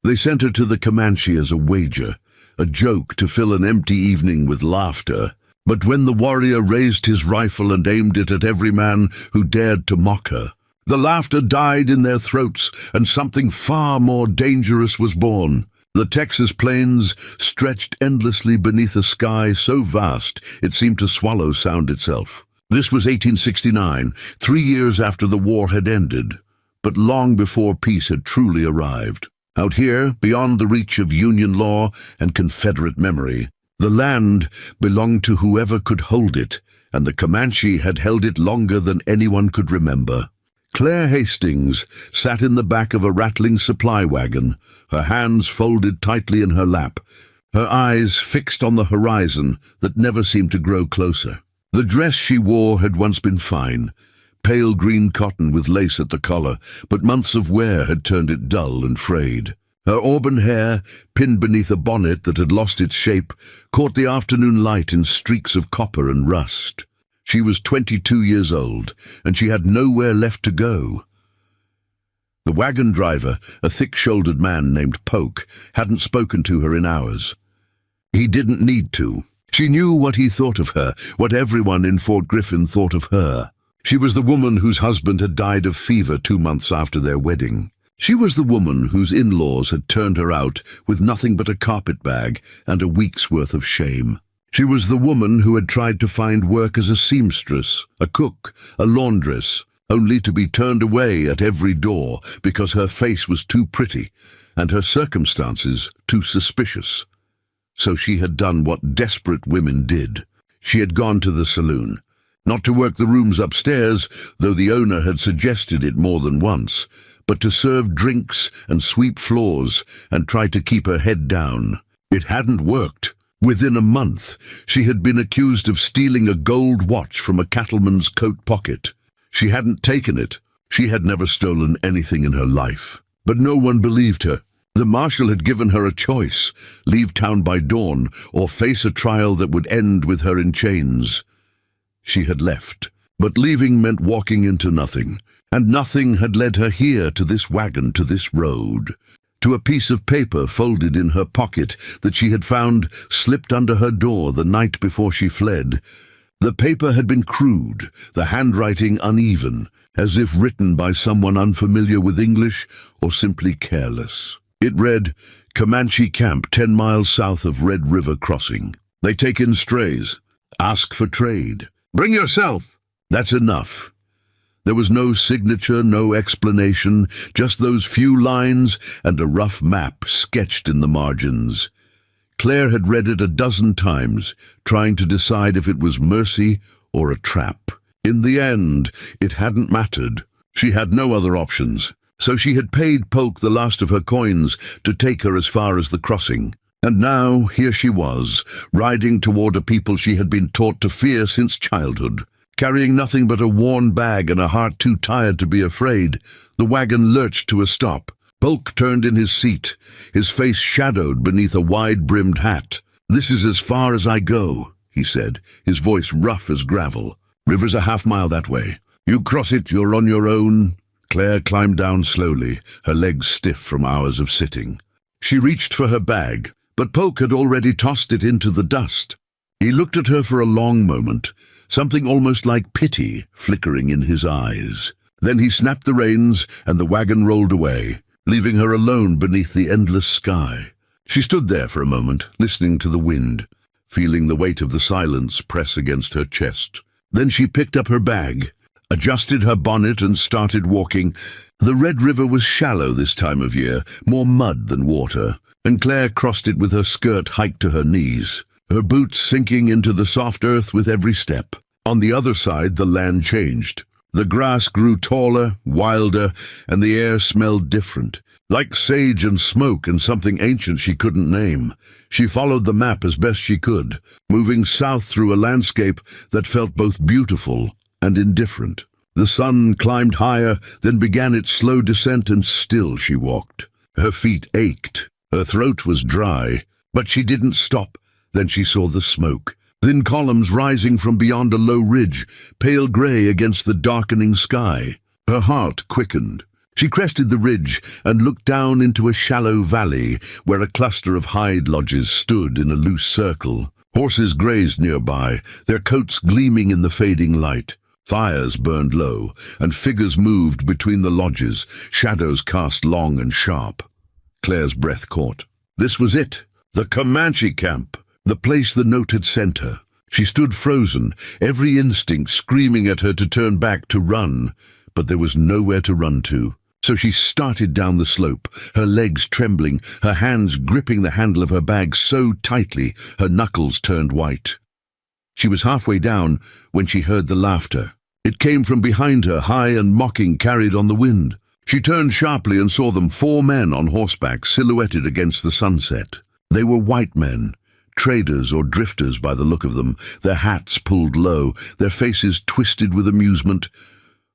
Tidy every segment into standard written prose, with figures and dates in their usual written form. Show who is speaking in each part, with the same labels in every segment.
Speaker 1: They sent her to the Comanche as a wager, a joke to fill an empty evening with laughter. But when the warrior raised his rifle and aimed it at every man who dared to mock her, the laughter died in their throats, and something far more dangerous was born. The Texas plains stretched endlessly beneath a sky so vast it seemed to swallow sound itself. This was 1869, 3 years after the war had ended, but long before peace had truly arrived. Out here, beyond the reach of Union law and Confederate memory, the land belonged to whoever could hold it, and the Comanche had held it longer than anyone could remember. Claire Hastings sat in the back of a rattling supply wagon, her hands folded tightly in her lap, her eyes fixed on the horizon that never seemed to grow closer. The dress she wore had once been fine, pale green cotton with lace at the collar, but months of wear had turned it dull and frayed. Her auburn hair, pinned beneath a bonnet that had lost its shape, caught the afternoon light in streaks of copper and rust. She was 22 years old, and she had nowhere left to go. The wagon driver, a thick-shouldered man named Polk, hadn't spoken to her in hours. He didn't need to. She knew what he thought of her, what everyone in Fort Griffin thought of her. She was the woman whose husband had died of fever 2 months after their wedding. She was the woman whose in-laws had turned her out with nothing but a carpetbag and a week's worth of shame. She was the woman who had tried to find work as a seamstress, a cook, a laundress, only to be turned away at every door because her face was too pretty and her circumstances too suspicious. So she had done what desperate women did. She had gone to the saloon, not to work the rooms upstairs, though the owner had suggested it more than once, but to serve drinks and sweep floors and try to keep her head down. It hadn't worked. Within a month, she had been accused of stealing a gold watch from a cattleman's coat pocket. She hadn't taken it. She had never stolen anything in her life. But no one believed her. The marshal had given her a choice: leave town by dawn or face a trial that would end with her in chains. She had left, but leaving meant walking into nothing, and nothing had led her here, to this wagon, to this road, to a piece of paper folded in her pocket that she had found slipped under her door the night before she fled. The paper had been crude, the handwriting uneven, as if written by someone unfamiliar with English or simply careless. It read, "Comanche camp 10 miles south of Red River crossing. They take in strays. Ask for trade. Bring yourself." That's enough. There was no signature, no explanation, just those few lines and a rough map sketched in the margins. Claire had read it a dozen times, trying to decide if it was mercy or a trap. In the end, it hadn't mattered. She had no other options, so she had paid Polk the last of her coins to take her as far as the crossing. And now, here she was, riding toward a people she had been taught to fear since childhood. Carrying nothing but a worn bag and a heart too tired to be afraid, the wagon lurched to a stop. Polk turned in his seat, his face shadowed beneath a wide-brimmed hat. "This is as far as I go," he said, his voice rough as gravel. "River's a half-mile that way. You cross it, you're on your own." Claire climbed down slowly, her legs stiff from hours of sitting. She reached for her bag, but Polk had already tossed it into the dust. He looked at her for a long moment, something almost like pity flickering in his eyes. Then he snapped the reins, and the wagon rolled away, leaving her alone beneath the endless sky. She stood there for a moment, listening to the wind, feeling the weight of the silence press against her chest. Then she picked up her bag, adjusted her bonnet, and started walking. The Red River was shallow this time of year, more mud than water, and Claire crossed it with her skirt hiked to her knees, her boots sinking into the soft earth with every step. On the other side, the land changed. The grass grew taller, wilder, and the air smelled different, like sage and smoke and something ancient she couldn't name. She followed the map as best she could, moving south through a landscape that felt both beautiful and indifferent. The sun climbed higher, then began its slow descent, and still she walked. Her feet ached, her throat was dry, but she didn't stop. Then she saw the smoke, thin columns rising from beyond a low ridge, pale gray against the darkening sky. Her heart quickened. She crested the ridge and looked down into a shallow valley where a cluster of hide lodges stood in a loose circle. Horses grazed nearby, their coats gleaming in the fading light. Fires burned low, and figures moved between the lodges, shadows cast long and sharp. Claire's breath caught. This was it, the Comanche camp, the place the note had sent her. She stood frozen, every instinct screaming at her to turn back, to run, but there was nowhere to run to. So she started down the slope, her legs trembling, her hands gripping the handle of her bag so tightly her knuckles turned white. She was halfway down when she heard the laughter. It came from behind her, high and mocking, carried on the wind. She turned sharply and saw them, 4 men on horseback, silhouetted against the sunset. They were white men, traders or drifters by the look of them, their hats pulled low, their faces twisted with amusement.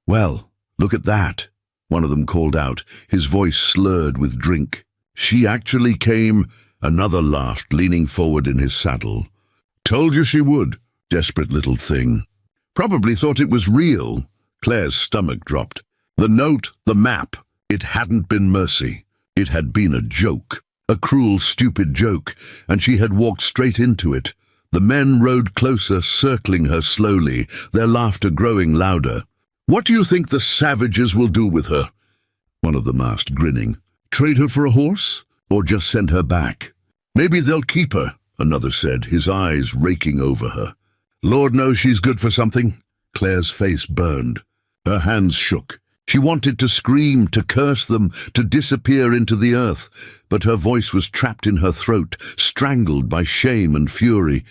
Speaker 1: "Well, look at that," one of them called out, his voice slurred with drink. "She actually came," another laughed, leaning forward in his saddle. "Told you she would, desperate little thing. Probably thought it was real." Claire's stomach dropped. The note, the map, it hadn't been mercy. It had been a joke, a cruel, stupid joke, and she had walked straight into it. The men rode closer, circling her slowly, their laughter growing louder. "What do you think the savages will do with her?" one of them asked, grinning. "Trade her for a horse? Or just send her back?" "Maybe they'll keep her," another said, his eyes raking over her. "Lord knows she's good for something." Claire's face burned. Her hands shook. She wanted to scream, to curse them, to disappear into the earth, but her voice was trapped in her throat, strangled by shame and fury.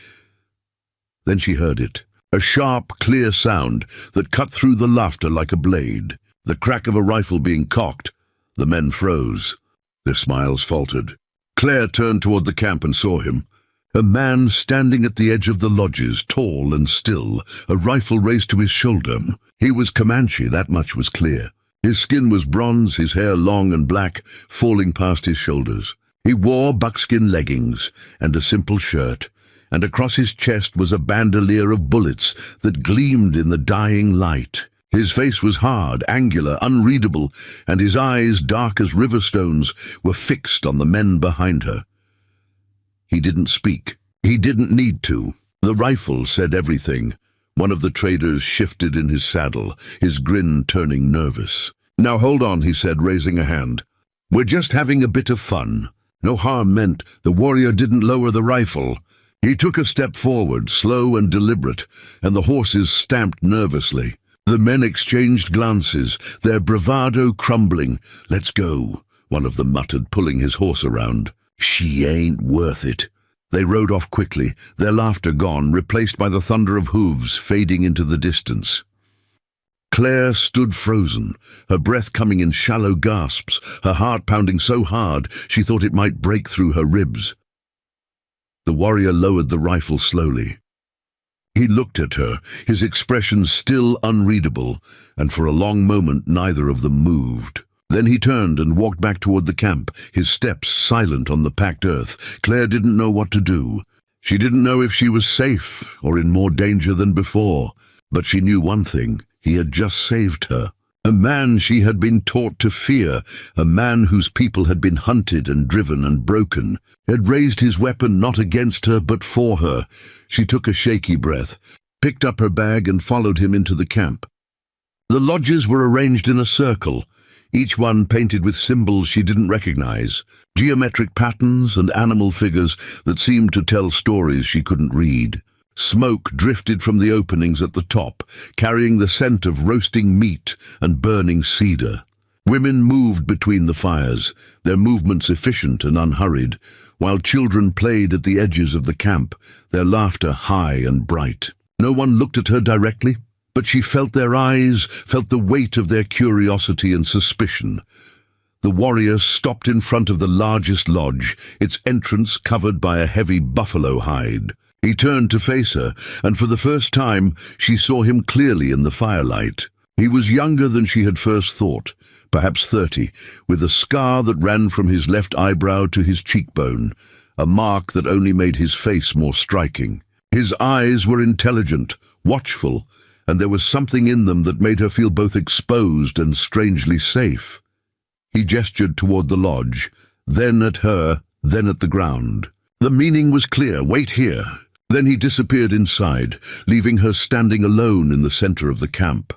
Speaker 1: Then she heard it. A sharp, clear sound that cut through the laughter like a blade. The crack of a rifle being cocked. The men froze. Their smiles faltered. Claire turned toward the camp and saw him. A man standing at the edge of the lodges, tall and still, a rifle raised to his shoulder. He was Comanche, that much was clear. His skin was bronze, his hair long and black, falling past his shoulders. He wore buckskin leggings and a simple shirt, and across his chest was a bandolier of bullets that gleamed in the dying light. His face was hard, angular, unreadable, and his eyes, dark as river stones, were fixed on the men behind her. He didn't speak. He didn't need to. The rifle said everything. One of the traders shifted in his saddle, his grin turning nervous. "Now hold on," he said, raising a hand. "We're just having a bit of fun. No harm meant." The warrior didn't lower the rifle. He took a step forward, slow and deliberate, and the horses stamped nervously. The men exchanged glances, their bravado crumbling. "Let's go," one of them muttered, pulling his horse around. "She ain't worth it." They rode off quickly, their laughter gone, replaced by the thunder of hooves fading into the distance. Claire stood frozen, her breath coming in shallow gasps, her heart pounding so hard she thought it might break through her ribs. The warrior lowered the rifle slowly. He looked at her, his expression still unreadable, and for a long moment neither of them moved. Then he turned and walked back toward the camp, his steps silent on the packed earth. Claire didn't know what to do. She didn't know if she was safe or in more danger than before. But she knew one thing: he had just saved her. A man she had been taught to fear, a man whose people had been hunted and driven and broken, had raised his weapon not against her but for her. She took a shaky breath, picked up her bag and followed him into the camp. The lodges were arranged in a circle, each one painted with symbols she didn't recognize, geometric patterns and animal figures that seemed to tell stories she couldn't read. Smoke drifted from the openings at the top, carrying the scent of roasting meat and burning cedar. Women moved between the fires, their movements efficient and unhurried, while children played at the edges of the camp, their laughter high and bright. No one looked at her directly, but she felt their eyes, felt the weight of their curiosity and suspicion. The warrior stopped in front of the largest lodge, its entrance covered by a heavy buffalo hide. He turned to face her, and for the first time she saw him clearly in the firelight. He was younger than she had first thought, perhaps 30, with a scar that ran from his left eyebrow to his cheekbone, a mark that only made his face more striking. His eyes were intelligent, watchful, and there was something in them that made her feel both exposed and strangely safe. He gestured toward the lodge, then at her, then at the ground. The meaning was clear. Wait here. Then he disappeared inside, leaving her standing alone in the center of the camp.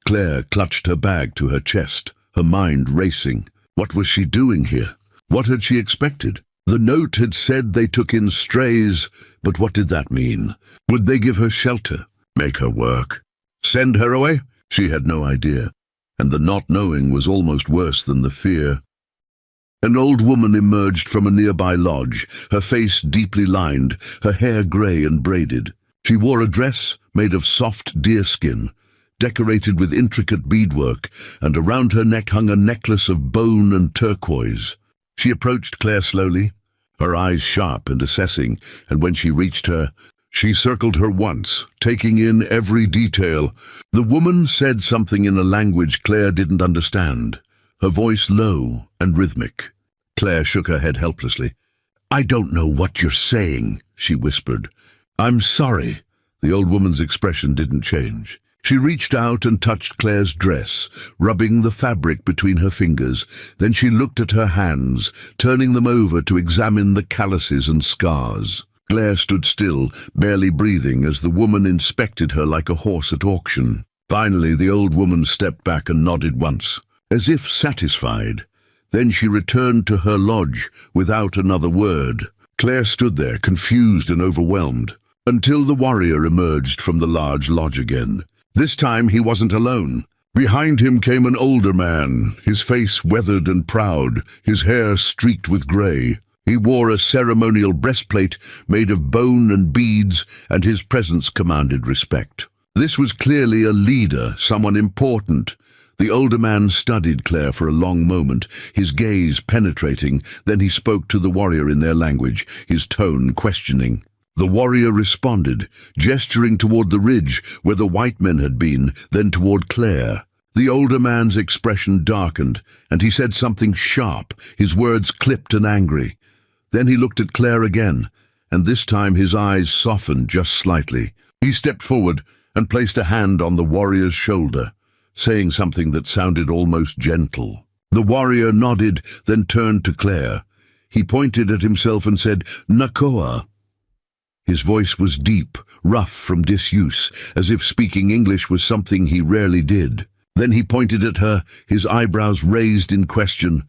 Speaker 1: Claire clutched her bag to her chest, her mind racing. What was she doing here? What had she expected? The note had said they took in strays, but what did that mean? Would they give her shelter? Make her work? Send her away? She had no idea, and the not knowing was almost worse than the fear. An old woman emerged from a nearby lodge, her face deeply lined, her hair grey and braided. She wore a dress made of soft deerskin, decorated with intricate beadwork, and around her neck hung a necklace of bone and turquoise. She approached Claire slowly, her eyes sharp and assessing, and when she reached her, she circled her once, taking in every detail. The woman said something in a language Claire didn't understand, her voice low and rhythmic. Claire shook her head helplessly. "I don't know what you're saying," she whispered. "I'm sorry." The old woman's expression didn't change. She reached out and touched Claire's dress, rubbing the fabric between her fingers. Then she looked at her hands, turning them over to examine the calluses and scars. Claire stood still, barely breathing, as the woman inspected her like a horse at auction. Finally, the old woman stepped back and nodded once, as if satisfied. Then she returned to her lodge without another word. Claire stood there, confused and overwhelmed, until the warrior emerged from the large lodge again. This time he wasn't alone. Behind him came an older man, his face weathered and proud, his hair streaked with grey. He wore a ceremonial breastplate made of bone and beads, and his presence commanded respect. This was clearly a leader, someone important. The older man studied Claire for a long moment, his gaze penetrating. Then he spoke to the warrior in their language, his tone questioning. The warrior responded, gesturing toward the ridge where the white men had been, then toward Claire. The older man's expression darkened, and he said something sharp, his words clipped and angry. Then he looked at Claire again, and this time his eyes softened just slightly. He stepped forward and placed a hand on the warrior's shoulder, saying something that sounded almost gentle. The warrior nodded, then turned to Claire. He pointed at himself and said, "Nakoa." His voice was deep, rough from disuse, as if speaking English was something he rarely did. Then he pointed at her, his eyebrows raised in question.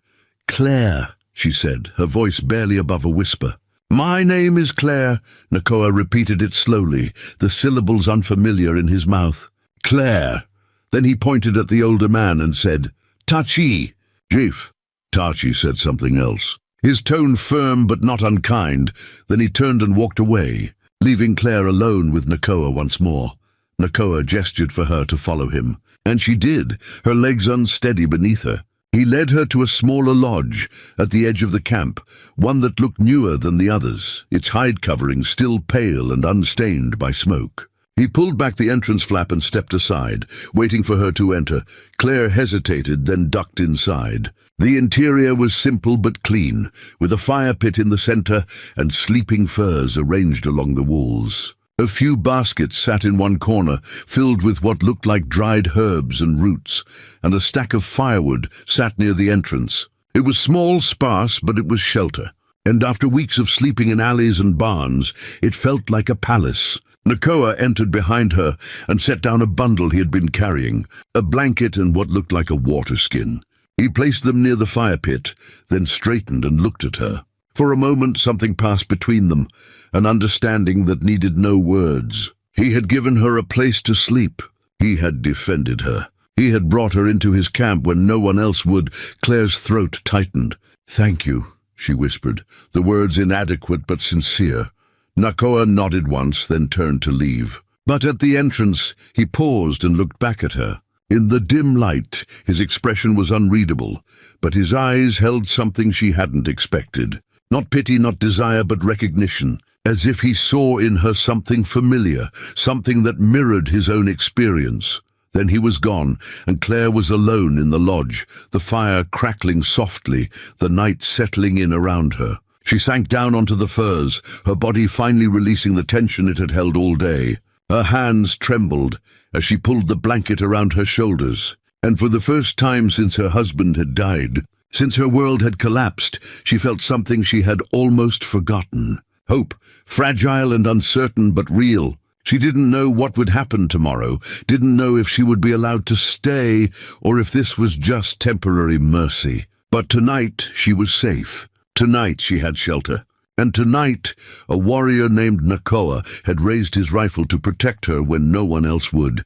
Speaker 1: "Claire," she said, her voice barely above a whisper. "My name is Claire." Nakoa repeated it slowly, the syllables unfamiliar in his mouth. "Claire." Then he pointed at the older man and said, "Tachi." "Chief." Tachi said something else, his tone firm but not unkind. Then he turned and walked away, leaving Claire alone with Nakoa once more. Nakoa gestured for her to follow him, and she did, her legs unsteady beneath her. He led her to a smaller lodge at the edge of the camp, one that looked newer than the others, its hide covering still pale and unstained by smoke. He pulled back the entrance flap and stepped aside, waiting for her to enter. Claire hesitated, then ducked inside. The interior was simple but clean, with a fire pit in the center and sleeping furs arranged along the walls. A few baskets sat in one corner, filled with what looked like dried herbs and roots, and a stack of firewood sat near the entrance. It was small, sparse, but it was shelter, and after weeks of sleeping in alleys and barns, it felt like a palace. Nakoa entered behind her and set down a bundle he had been carrying, a blanket and what looked like a water skin. He placed them near the fire pit, then straightened and looked at her. For a moment something passed between them, an understanding that needed no words. He had given her a place to sleep. He had defended her. He had brought her into his camp when no one else would. Claire's throat tightened. "Thank you," she whispered, the words inadequate but sincere. Nakoa nodded once, then turned to leave. But at the entrance, he paused and looked back at her. In the dim light, his expression was unreadable, but his eyes held something she hadn't expected. Not pity, not desire, but recognition, as if he saw in her something familiar, something that mirrored his own experience. Then he was gone, and Claire was alone in the lodge, the fire crackling softly, the night settling in around her. She sank down onto the furs, her body finally releasing the tension it had held all day. Her hands trembled as she pulled the blanket around her shoulders, and for the first time since her husband had died, Since her world had collapsed, she felt something she had almost forgotten. Hope, fragile and uncertain but real. She didn't know what would happen tomorrow, didn't know if she would be allowed to stay or if this was just temporary mercy. But tonight she was safe. Tonight she had shelter. And tonight a warrior named Nakoa had raised his rifle to protect her when no one else would.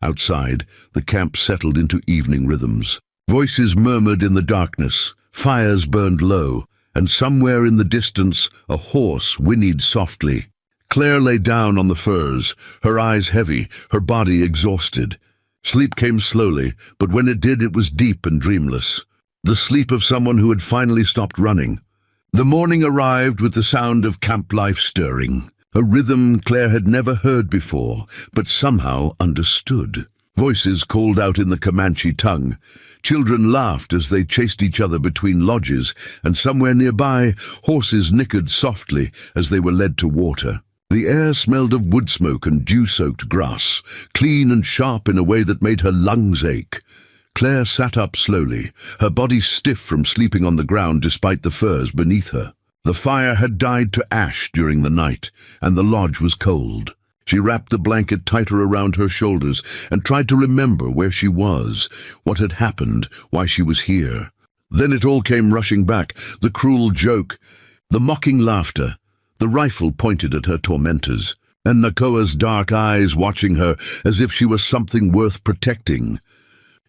Speaker 1: Outside, the camp settled into evening rhythms. Voices murmured in the darkness, fires burned low, and somewhere in the distance a horse whinnied softly. Claire lay down on the furs, her eyes heavy, her body exhausted. Sleep came slowly, but when it did, it was deep and dreamless. The sleep of someone who had finally stopped running. The morning arrived with the sound of camp life stirring, a rhythm Claire had never heard before, but somehow understood. Voices called out in the Comanche tongue. Children laughed as they chased each other between lodges, and somewhere nearby, horses nickered softly as they were led to water. The air smelled of wood smoke and dew-soaked grass, clean and sharp in a way that made her lungs ache. Claire sat up slowly, her body stiff from sleeping on the ground despite the furs beneath her. The fire had died to ash during the night, and the lodge was cold. She wrapped the blanket tighter around her shoulders and tried to remember where she was, what had happened, why she was here. Then it all came rushing back, the cruel joke, the mocking laughter, the rifle pointed at her tormentors, and Nakoa's dark eyes watching her as if she was something worth protecting.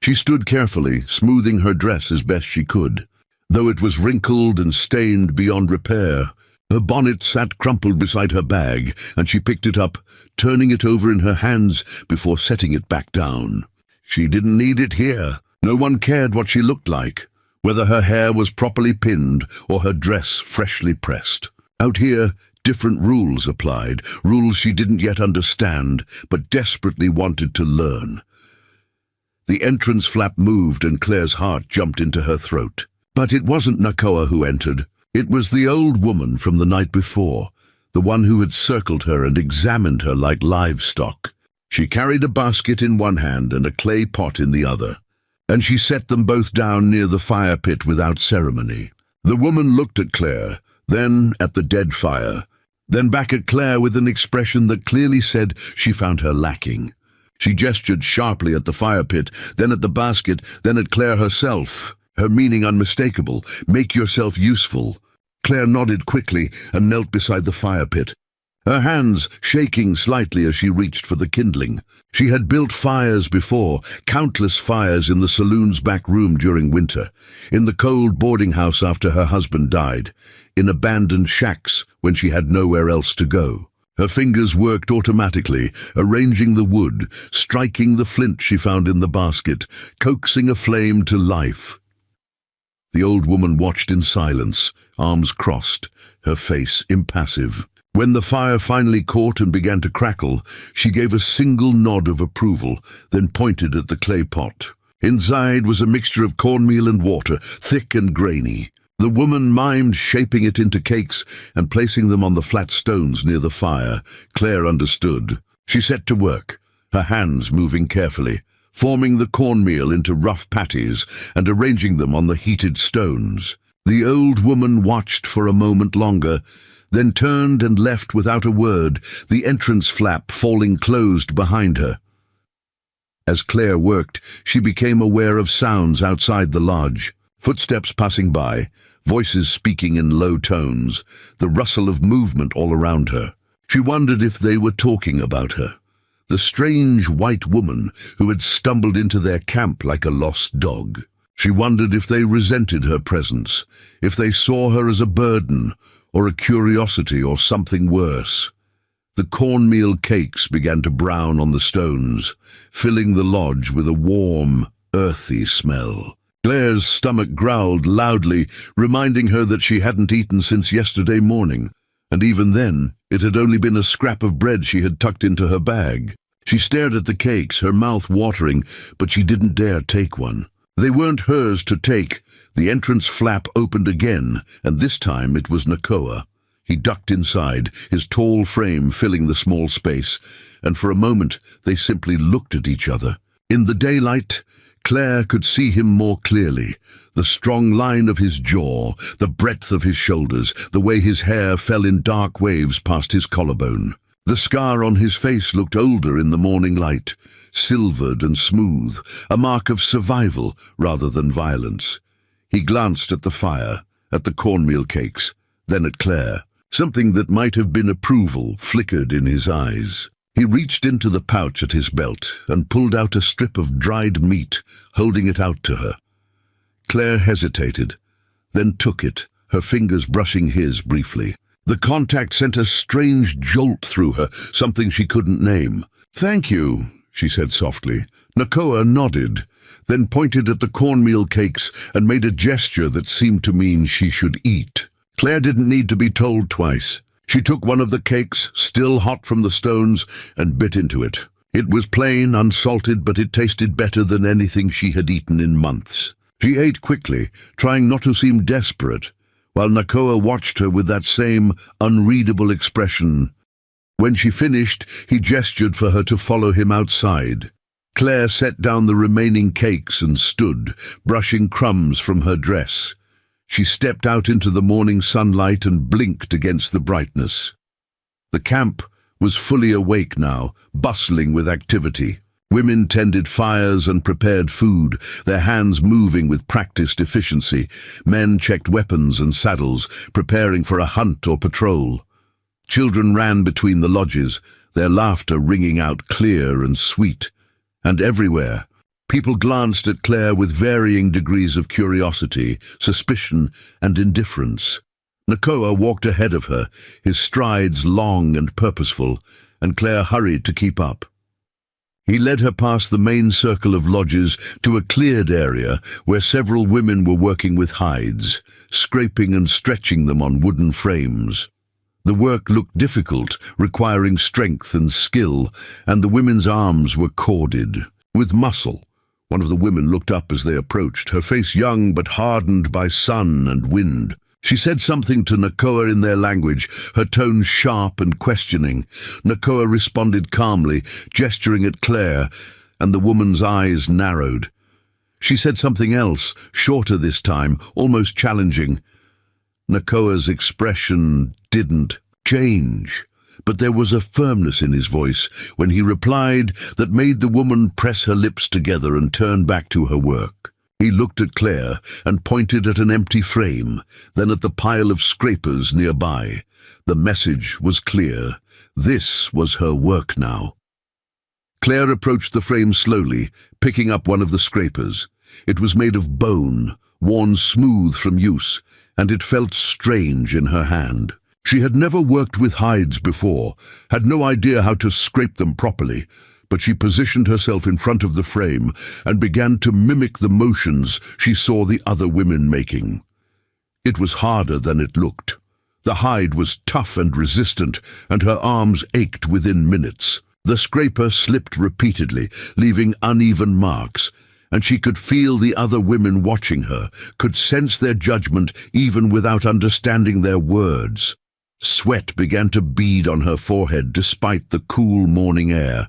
Speaker 1: She stood carefully, smoothing her dress as best she could. Though it was wrinkled and stained beyond repair, her bonnet sat crumpled beside her bag, and she picked it up, turning it over in her hands before setting it back down. She didn't need it here. No one cared what she looked like, whether her hair was properly pinned or her dress freshly pressed. Out here, different rules applied, rules she didn't yet understand, but desperately wanted to learn. The entrance flap moved and Claire's heart jumped into her throat. But it wasn't Nakoa who entered. It was the old woman from the night before, the one who had circled her and examined her like livestock. She carried a basket in one hand and a clay pot in the other, and she set them both down near the fire pit without ceremony. The woman looked at Claire, then at the dead fire, then back at Claire with an expression that clearly said she found her lacking. She gestured sharply at the fire pit, then at the basket, then at Claire herself, her meaning unmistakable. Make yourself useful. Claire nodded quickly and knelt beside the fire pit, her hands shaking slightly as she reached for the kindling. She had built fires before, countless fires in the saloon's back room during winter, in the cold boarding house after her husband died, in abandoned shacks when she had nowhere else to go. Her fingers worked automatically, arranging the wood, striking the flint she found in the basket, coaxing a flame to life. The old woman watched in silence, arms crossed, her face impassive. When the fire finally caught and began to crackle, she gave a single nod of approval, then pointed at the clay pot. Inside was a mixture of cornmeal and water, thick and grainy. The woman mimed shaping it into cakes and placing them on the flat stones near the fire. Claire understood. She set to work, her hands moving carefully, forming the cornmeal into rough patties and arranging them on the heated stones. The old woman watched for a moment longer, then turned and left without a word, the entrance flap falling closed behind her. As Claire worked, she became aware of sounds outside the lodge. Footsteps passing by, voices speaking in low tones, the rustle of movement all around her. She wondered if they were talking about her, the strange white woman who had stumbled into their camp like a lost dog. She wondered if they resented her presence, if they saw her as a burden, or a curiosity, or something worse. The cornmeal cakes began to brown on the stones, filling the lodge with a warm, earthy smell. Claire's stomach growled loudly, reminding her that she hadn't eaten since yesterday morning, and even then it had only been a scrap of bread she had tucked into her bag. She stared at the cakes, her mouth watering, but she didn't dare take one. They weren't hers to take. The entrance flap opened again, and this time it was Nakoa. He ducked inside, his tall frame filling the small space, and for a moment they simply looked at each other. In the daylight, Claire could see him more clearly. The strong line of his jaw, the breadth of his shoulders, the way his hair fell in dark waves past his collarbone. The scar on his face looked older in the morning light, silvered and smooth, a mark of survival rather than violence. He glanced at the fire, at the cornmeal cakes, then at Claire. Something that might have been approval flickered in his eyes. He reached into the pouch at his belt and pulled out a strip of dried meat, holding it out to her. Claire hesitated, then took it, her fingers brushing his briefly. The contact sent a strange jolt through her, something she couldn't name. "Thank you," she said softly. Nakoa nodded, then pointed at the cornmeal cakes and made a gesture that seemed to mean she should eat. Claire didn't need to be told twice. She took one of the cakes, still hot from the stones, and bit into it. It was plain, unsalted, but it tasted better than anything she had eaten in months. She ate quickly, trying not to seem desperate, while Nakoa watched her with that same unreadable expression. When she finished, he gestured for her to follow him outside. Claire set down the remaining cakes and stood, brushing crumbs from her dress. She stepped out into the morning sunlight and blinked against the brightness. The camp was fully awake now, bustling with activity. Women tended fires and prepared food, their hands moving with practiced efficiency. Men checked weapons and saddles, preparing for a hunt or patrol. Children ran between the lodges, their laughter ringing out clear and sweet. And everywhere, people glanced at Claire with varying degrees of curiosity, suspicion, and indifference. Nakoa walked ahead of her, his strides long and purposeful, and Claire hurried to keep up. He led her past the main circle of lodges to a cleared area where several women were working with hides, scraping and stretching them on wooden frames. The work looked difficult, requiring strength and skill, and the women's arms were corded with muscle. One of the women looked up as they approached, her face young but hardened by sun and wind. She said something to Nakoa in their language, her tone sharp and questioning. Nakoa responded calmly, gesturing at Claire, and the woman's eyes narrowed. She said something else, shorter this time, almost challenging. Nakoa's expression didn't change, but there was a firmness in his voice when he replied that made the woman press her lips together and turn back to her work. He looked at Claire and pointed at an empty frame, then at the pile of scrapers nearby. The message was clear. This was her work now. Claire approached the frame slowly, picking up one of the scrapers. It was made of bone, worn smooth from use, and it felt strange in her hand. She had never worked with hides before, had no idea how to scrape them properly, but she positioned herself in front of the frame and began to mimic the motions she saw the other women making. It was harder than it looked. The hide was tough and resistant, and her arms ached within minutes. The scraper slipped repeatedly, leaving uneven marks, and she could feel the other women watching her, could sense their judgment even without understanding their words. Sweat began to bead on her forehead despite the cool morning air.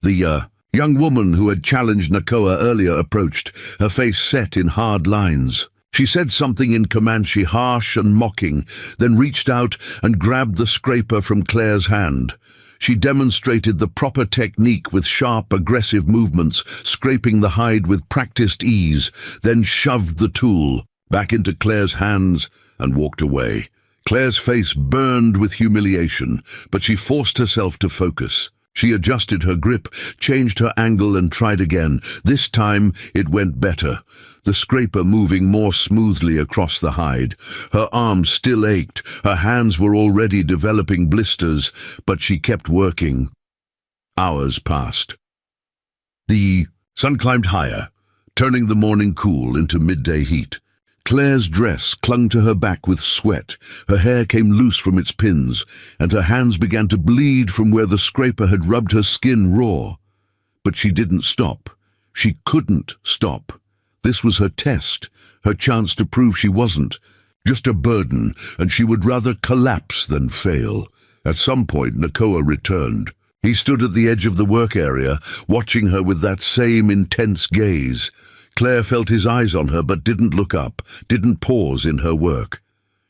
Speaker 1: The young woman who had challenged Nakoa earlier approached, her face set in hard lines. She said something in Comanche, harsh and mocking, then reached out and grabbed the scraper from Claire's hand. She demonstrated the proper technique with sharp, aggressive movements, scraping the hide with practiced ease, then shoved the tool back into Claire's hands and walked away. Claire's face burned with humiliation, but she forced herself to focus. She adjusted her grip, changed her angle, and tried again. This time it went better, the scraper moving more smoothly across the hide. Her arms still ached, her hands were already developing blisters, but she kept working. Hours passed. The sun climbed higher, turning the morning cool into midday heat. Claire's dress clung to her back with sweat, her hair came loose from its pins, and her hands began to bleed from where the scraper had rubbed her skin raw. But she didn't stop. She couldn't stop. This was her test, her chance to prove she wasn't just a burden, and she would rather collapse than fail. At some point, Nakoa returned. He stood at the edge of the work area, watching her with that same intense gaze. Claire felt his eyes on her but didn't look up, didn't pause in her work.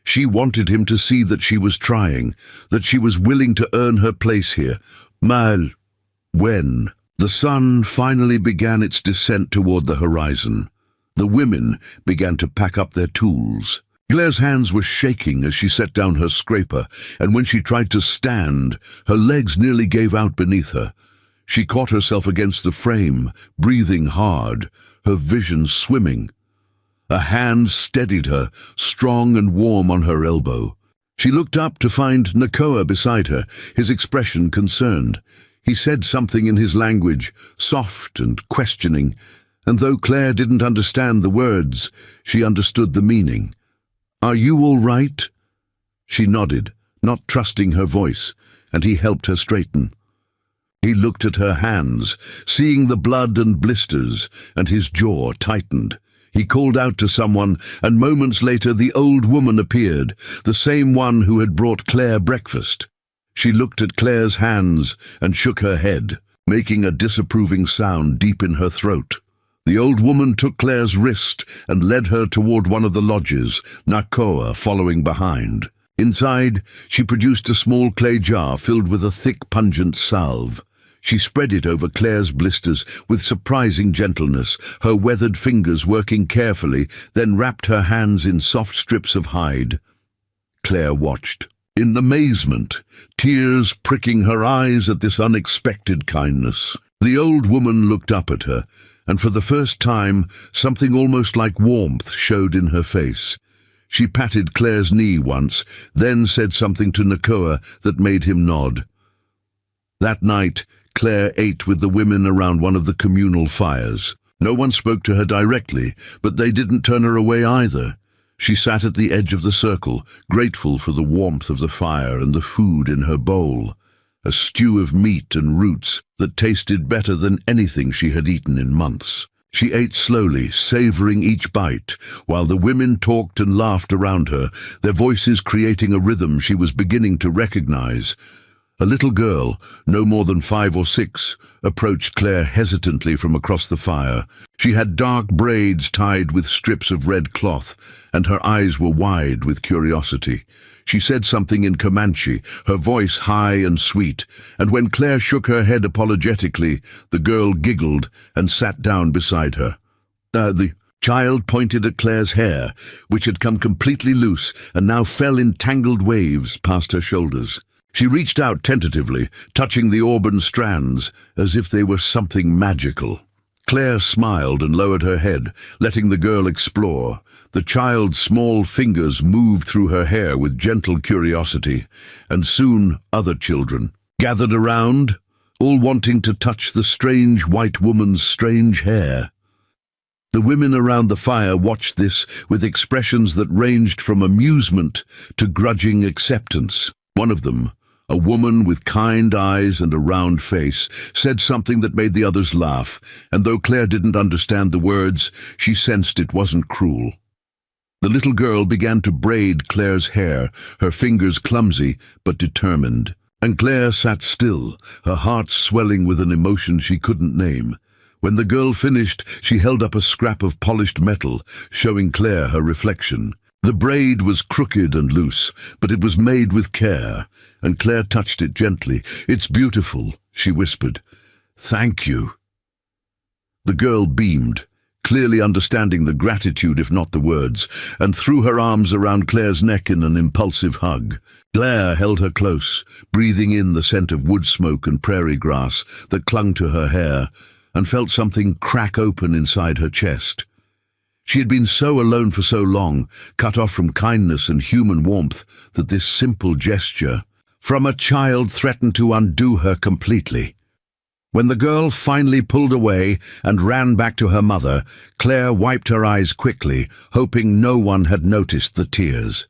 Speaker 1: She wanted him to see that she was trying, that she was willing to earn her place here. When the sun finally began its descent toward the horizon, the women began to pack up their tools. Claire's hands were shaking as she set down her scraper, and when she tried to stand, her legs nearly gave out beneath her. She caught herself against the frame, breathing hard, her vision swimming. A hand steadied her, strong and warm on her elbow. She looked up to find Nakoa beside her, his expression concerned. He said something in his language, soft and questioning, and though Claire didn't understand the words, she understood the meaning. "Are you all right?" She nodded, not trusting her voice, and he helped her straighten. He looked at her hands, seeing the blood and blisters, and his jaw tightened. He called out to someone, and moments later the old woman appeared, the same one who had brought Claire breakfast. She looked at Claire's hands and shook her head, making a disapproving sound deep in her throat. The old woman took Claire's wrist and led her toward one of the lodges, Nakoa following behind. Inside, she produced a small clay jar filled with a thick, pungent salve. She spread it over Claire's blisters with surprising gentleness, her weathered fingers working carefully, then wrapped her hands in soft strips of hide. Claire watched, in amazement, tears pricking her eyes at this unexpected kindness. The old woman looked up at her, and for the first time, something almost like warmth showed in her face. She patted Claire's knee once, then said something to Nakoa that made him nod. That night, Claire ate with the women around one of the communal fires. No one spoke to her directly, but they didn't turn her away either. She sat at the edge of the circle, grateful for the warmth of the fire and the food in her bowl, a stew of meat and roots that tasted better than anything she had eaten in months. She ate slowly, savoring each bite, while the women talked and laughed around her, their voices creating a rhythm she was beginning to recognize. A little girl, no more than 5 or 6, approached Claire hesitantly from across the fire. She had dark braids tied with strips of red cloth, and her eyes were wide with curiosity. She said something in Comanche, her voice high and sweet, and when Claire shook her head apologetically, the girl giggled and sat down beside her. The child pointed at Claire's hair, which had come completely loose and now fell in tangled waves past her shoulders. She reached out tentatively, touching the auburn strands, as if they were something magical. Claire smiled and lowered her head, letting the girl explore. The child's small fingers moved through her hair with gentle curiosity, and soon other children gathered around, all wanting to touch the strange white woman's strange hair. The women around the fire watched this with expressions that ranged from amusement to grudging acceptance. One of them, a woman with kind eyes and a round face, said something that made the others laugh, and though Claire didn't understand the words, she sensed it wasn't cruel. The little girl began to braid Claire's hair, her fingers clumsy but determined, and Claire sat still, her heart swelling with an emotion she couldn't name. When the girl finished, she held up a scrap of polished metal, showing Claire her reflection. The braid was crooked and loose, but it was made with care, and Claire touched it gently. "It's beautiful," she whispered. "Thank you." The girl beamed, clearly understanding the gratitude if not the words, and threw her arms around Claire's neck in an impulsive hug. Claire held her close, breathing in the scent of wood smoke and prairie grass that clung to her hair, and felt something crack open inside her chest. She had been so alone for so long, cut off from kindness and human warmth, that this simple gesture from a child threatened to undo her completely. When the girl finally pulled away and ran back to her mother, Claire wiped her eyes quickly, hoping no one had noticed the tears.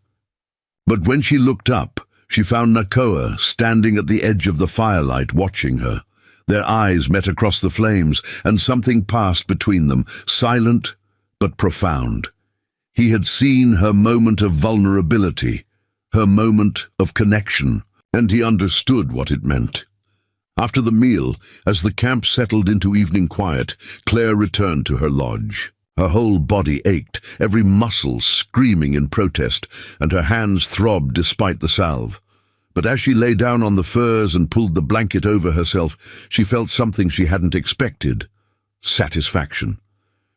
Speaker 1: But when she looked up, she found Nakoa standing at the edge of the firelight watching her. Their eyes met across the flames, and something passed between them, silent but profound. He had seen her moment of vulnerability, her moment of connection, and he understood what it meant. After the meal, as the camp settled into evening quiet, Claire returned to her lodge. Her whole body ached, every muscle screaming in protest, and her hands throbbed despite the salve. But as she lay down on the furs and pulled the blanket over herself, she felt something she hadn't expected: satisfaction.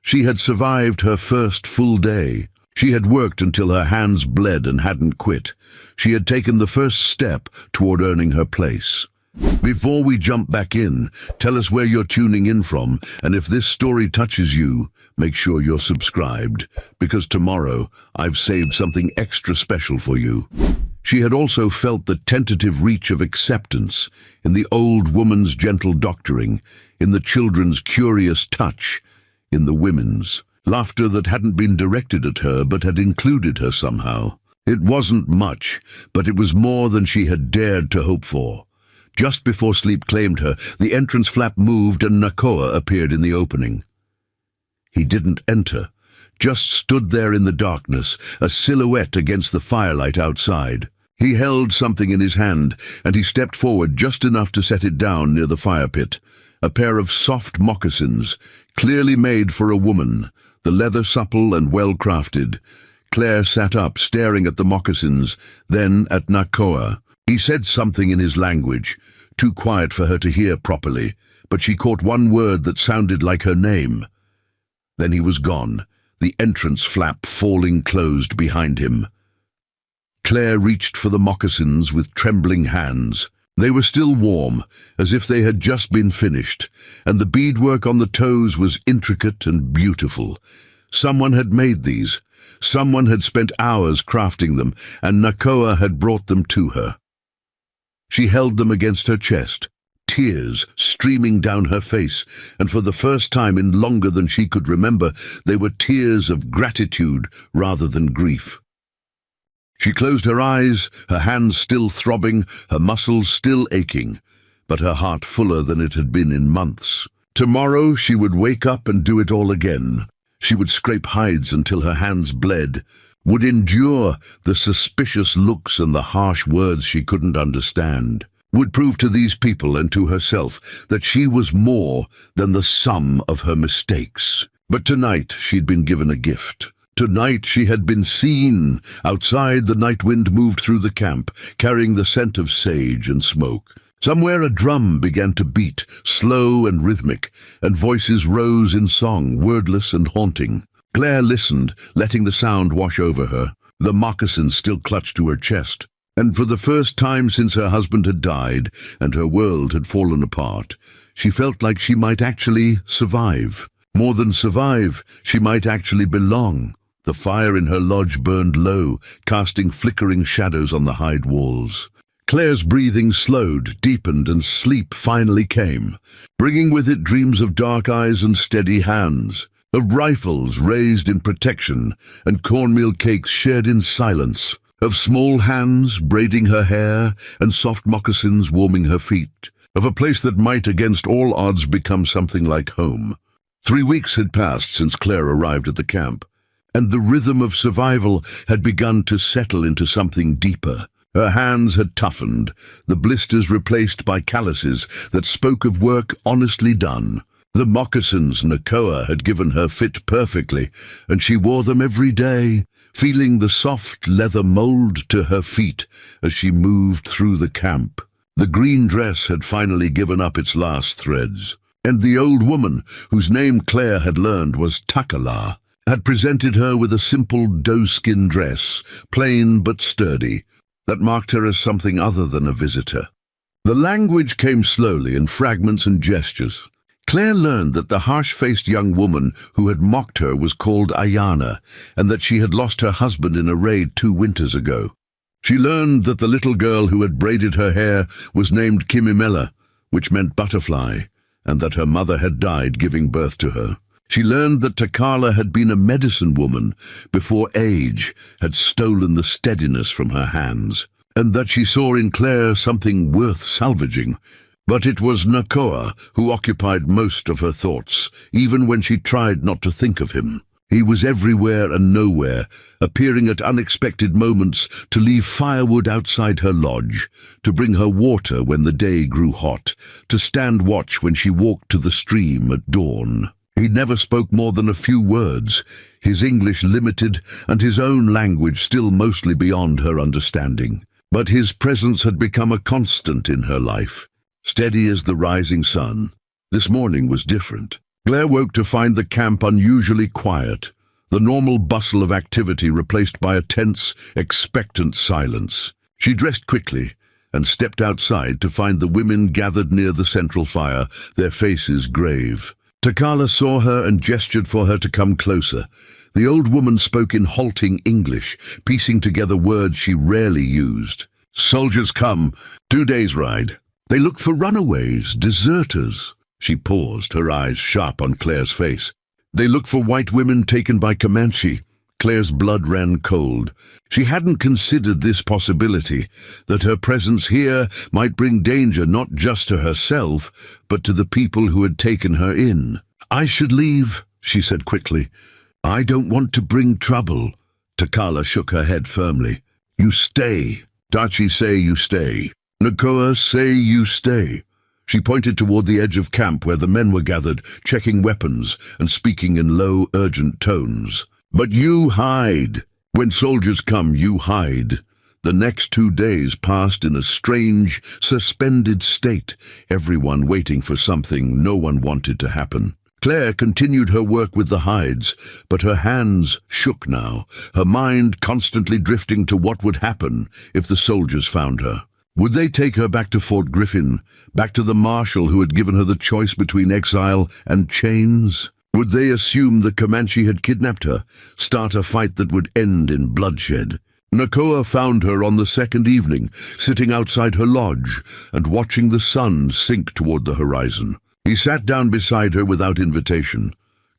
Speaker 1: She had survived her first full day. She had worked until her hands bled and hadn't quit. She had taken the first step toward earning her place. Before we jump back in, tell us where you're tuning in from, and if this story touches you, make sure you're subscribed, because tomorrow I've saved something extra special for you. She had also felt the tentative reach of acceptance in the old woman's gentle doctoring, in the children's curious touch, in the women's laughter that hadn't been directed at her but had included her somehow. It wasn't much, but it was more than she had dared to hope for. Just before sleep claimed her, the entrance flap moved and Nakoa appeared in the opening. He didn't enter, just stood there in the darkness, a silhouette against the firelight outside. He held something in his hand, and he stepped forward just enough to set it down near the fire pit. A pair of soft moccasins, clearly made for a woman, the leather supple and well-crafted. Claire sat up, staring at the moccasins, then at Nakoa. He said something in his language, too quiet for her to hear properly, but she caught one word that sounded like her name. Then he was gone, the entrance flap falling closed behind him. Claire reached for the moccasins with trembling hands. They were still warm, as if they had just been finished, and the beadwork on the toes was intricate and beautiful. Someone had made these. Someone had spent hours crafting them, and Nakoa had brought them to her. She held them against her chest, tears streaming down her face, and for the first time in longer than she could remember, they were tears of gratitude rather than grief. She closed her eyes, her hands still throbbing, her muscles still aching, but her heart fuller than it had been in months. Tomorrow she would wake up and do it all again. She would scrape hides until her hands bled, would endure the suspicious looks and the harsh words she couldn't understand, would prove to these people and to herself that she was more than the sum of her mistakes. But tonight she'd been given a gift. Tonight she had been seen. Outside, the night wind moved through the camp, carrying the scent of sage and smoke. Somewhere a drum began to beat, slow and rhythmic, and voices rose in song, wordless and haunting. Claire listened, letting the sound wash over her. The moccasins still clutched to her chest, and for the first time since her husband had died and her world had fallen apart, she felt like she might actually survive. More than survive, she might actually belong. The fire in her lodge burned low, casting flickering shadows on the hide walls. Claire's breathing slowed, deepened, and sleep finally came, bringing with it dreams of dark eyes and steady hands, of rifles raised in protection and cornmeal cakes shared in silence, of small hands braiding her hair and soft moccasins warming her feet, of a place that might against all odds become something like home. 3 weeks had passed since Claire arrived at the camp, and the rhythm of survival had begun to settle into something deeper. Her hands had toughened, the blisters replaced by calluses that spoke of work honestly done. The moccasins Nakoa had given her fit perfectly, and she wore them every day, feeling the soft leather mold to her feet as she moved through the camp. The green dress had finally given up its last threads, and the old woman, whose name Claire had learned was Takala, had presented her with a simple doeskin dress, plain but sturdy, that marked her as something other than a visitor. The language came slowly in fragments and gestures. Claire learned that the harsh-faced young woman who had mocked her was called Ayana, and that she had lost her husband in a raid 2 winters ago. She learned that the little girl who had braided her hair was named Kimimela, which meant butterfly, and that her mother had died giving birth to her. She learned that Takala had been a medicine woman before age had stolen the steadiness from her hands, and that she saw in Claire something worth salvaging. But it was Nakoa who occupied most of her thoughts, even when she tried not to think of him. He was everywhere and nowhere, appearing at unexpected moments to leave firewood outside her lodge, to bring her water when the day grew hot, to stand watch when she walked to the stream at dawn. He never spoke more than a few words, his English limited and his own language still mostly beyond her understanding. But his presence had become a constant in her life, steady as the rising sun. This morning was different. Claire woke to find the camp unusually quiet, the normal bustle of activity replaced by a tense, expectant silence. She dressed quickly and stepped outside to find the women gathered near the central fire, their faces grave. Takala saw her and gestured for her to come closer. The old woman spoke in halting English, piecing together words she rarely used. "Soldiers come, 2 days' ride. They look for runaways, deserters." She paused, her eyes sharp on Claire's face. "They look for white women taken by Comanche." Claire's blood ran cold. She hadn't considered this possibility, that her presence here might bring danger not just to herself, but to the people who had taken her in. "I should leave," she said quickly. "I don't want to bring trouble." Takala shook her head firmly. "You stay. Tachi say you stay. Nakoa say you stay." She pointed toward the edge of camp where the men were gathered, checking weapons and speaking in low, urgent tones. "But you hide. When soldiers come, you hide." The next 2 days passed in a strange, suspended state, everyone waiting for something no one wanted to happen. Claire continued her work with the hides, but her hands shook now, her mind constantly drifting to what would happen if the soldiers found her. Would they take her back to Fort Griffin, back to the marshal who had given her the choice between exile and chains? Would they assume the Comanche had kidnapped her, start a fight that would end in bloodshed? Nakoa found her on the second evening, sitting outside her lodge and watching the sun sink toward the horizon. He sat down beside her without invitation,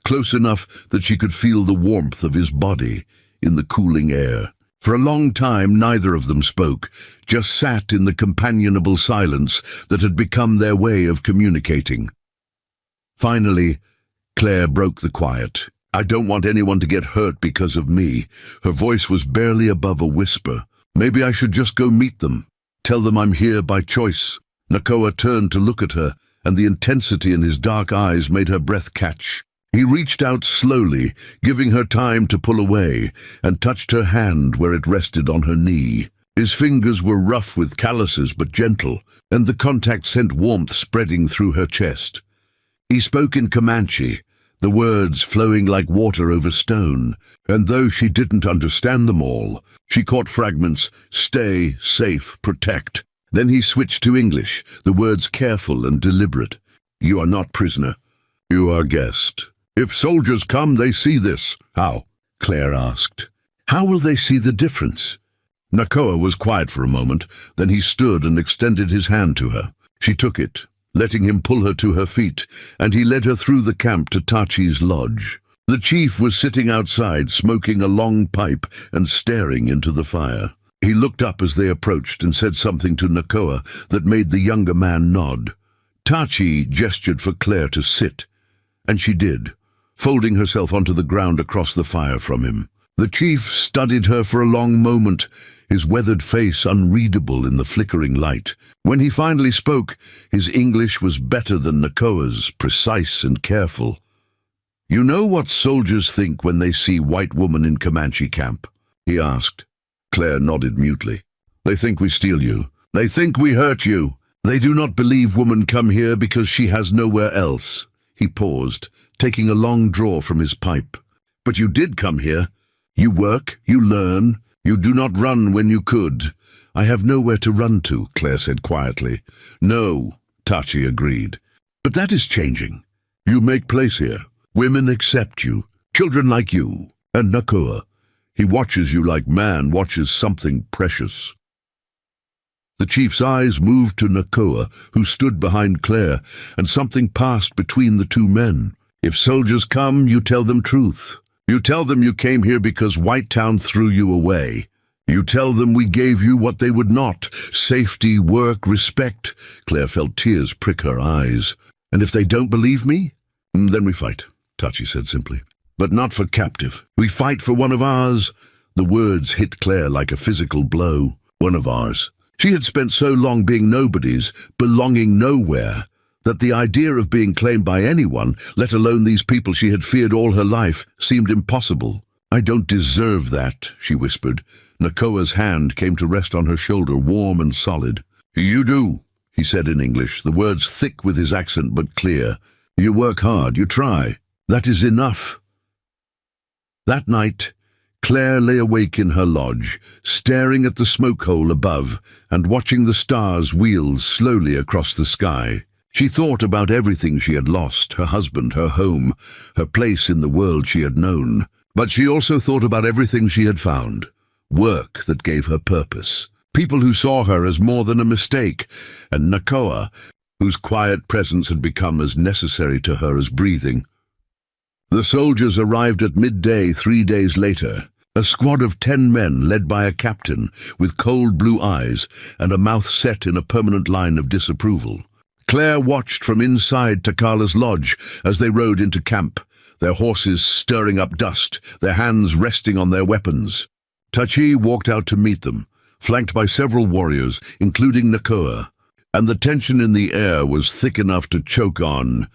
Speaker 1: close enough that she could feel the warmth of his body in the cooling air. For a long time neither of them spoke, just sat in the companionable silence that had become their way of communicating. Finally, Claire broke the quiet. "I don't want anyone to get hurt because of me." Her voice was barely above a whisper. "Maybe I should just go meet them. Tell them I'm here by choice." Nakoa turned to look at her, and the intensity in his dark eyes made her breath catch. He reached out slowly, giving her time to pull away, and touched her hand where it rested on her knee. His fingers were rough with calluses but gentle, and the contact sent warmth spreading through her chest. He spoke in Comanche, the words flowing like water over stone, and though she didn't understand them all, she caught fragments: stay, safe, protect. Then he switched to English, the words careful and deliberate. "You are not prisoner. You are guest. If soldiers come, they see this." "How?" Claire asked. "How will they see the difference?" Nakoa was quiet for a moment, then he stood and extended his hand to her. She took it, letting him pull her to her feet, and he led her through the camp to Tachi's lodge. The chief was sitting outside, smoking a long pipe and staring into the fire. He looked up as they approached and said something to Nakoa that made the younger man nod. Tachi gestured for Claire to sit, and she did, folding herself onto the ground across the fire from him. The chief studied her for a long moment, his weathered face unreadable in the flickering light. When he finally spoke, his English was better than Nakoa's, precise and careful. "You know what soldiers think when they see white woman in Comanche camp?" he asked. Claire nodded mutely. "They think we steal you. They think we hurt you. They do not believe woman come here because she has nowhere else." He paused, taking a long draw from his pipe. "But you did come here. You work, you learn, you do not run when you could." "I have nowhere to run to," Claire said quietly. "No," Tachi agreed. "But that is changing. You make place here. Women accept you, children like you, and Nakoa. He watches you like man watches something precious." The chief's eyes moved to Nakoa, who stood behind Claire, and something passed between the two men. "If soldiers come, you tell them truth. You tell them you came here because Whitetown threw you away. You tell them we gave you what they would not: safety, work, respect." Claire felt tears prick her eyes. "And if they don't believe me, then we fight," Tachi said simply. but not for captive. We fight for one of ours." The words hit Claire like a physical blow. One of ours. She had spent so long being nobodies, belonging nowhere, that the idea of being claimed by anyone, let alone these people she had feared all her life, seemed impossible. "I don't deserve that," she whispered. Nakoa's hand came to rest on her shoulder, warm and solid. "You do," he said in English, the words thick with his accent but clear. "You work hard, you try. That is enough." That night, Claire lay awake in her lodge, staring at the smoke hole above and watching the stars wheel slowly across the sky. She thought about everything she had lost, her husband, her home, her place in the world she had known. But she also thought about everything she had found. Work that gave her purpose. People who saw her as more than a mistake, and Nakoa, whose quiet presence had become as necessary to her as breathing. The soldiers arrived at midday 3 days later. A squad of 10 men led by a captain with cold blue eyes and a mouth set in a permanent line of disapproval. Claire watched from inside Takala's lodge as they rode into camp, their horses stirring up dust, their hands resting on their weapons. Tachi walked out to meet them, flanked by several warriors, including Nakoa, and the tension in the air was thick enough to choke on.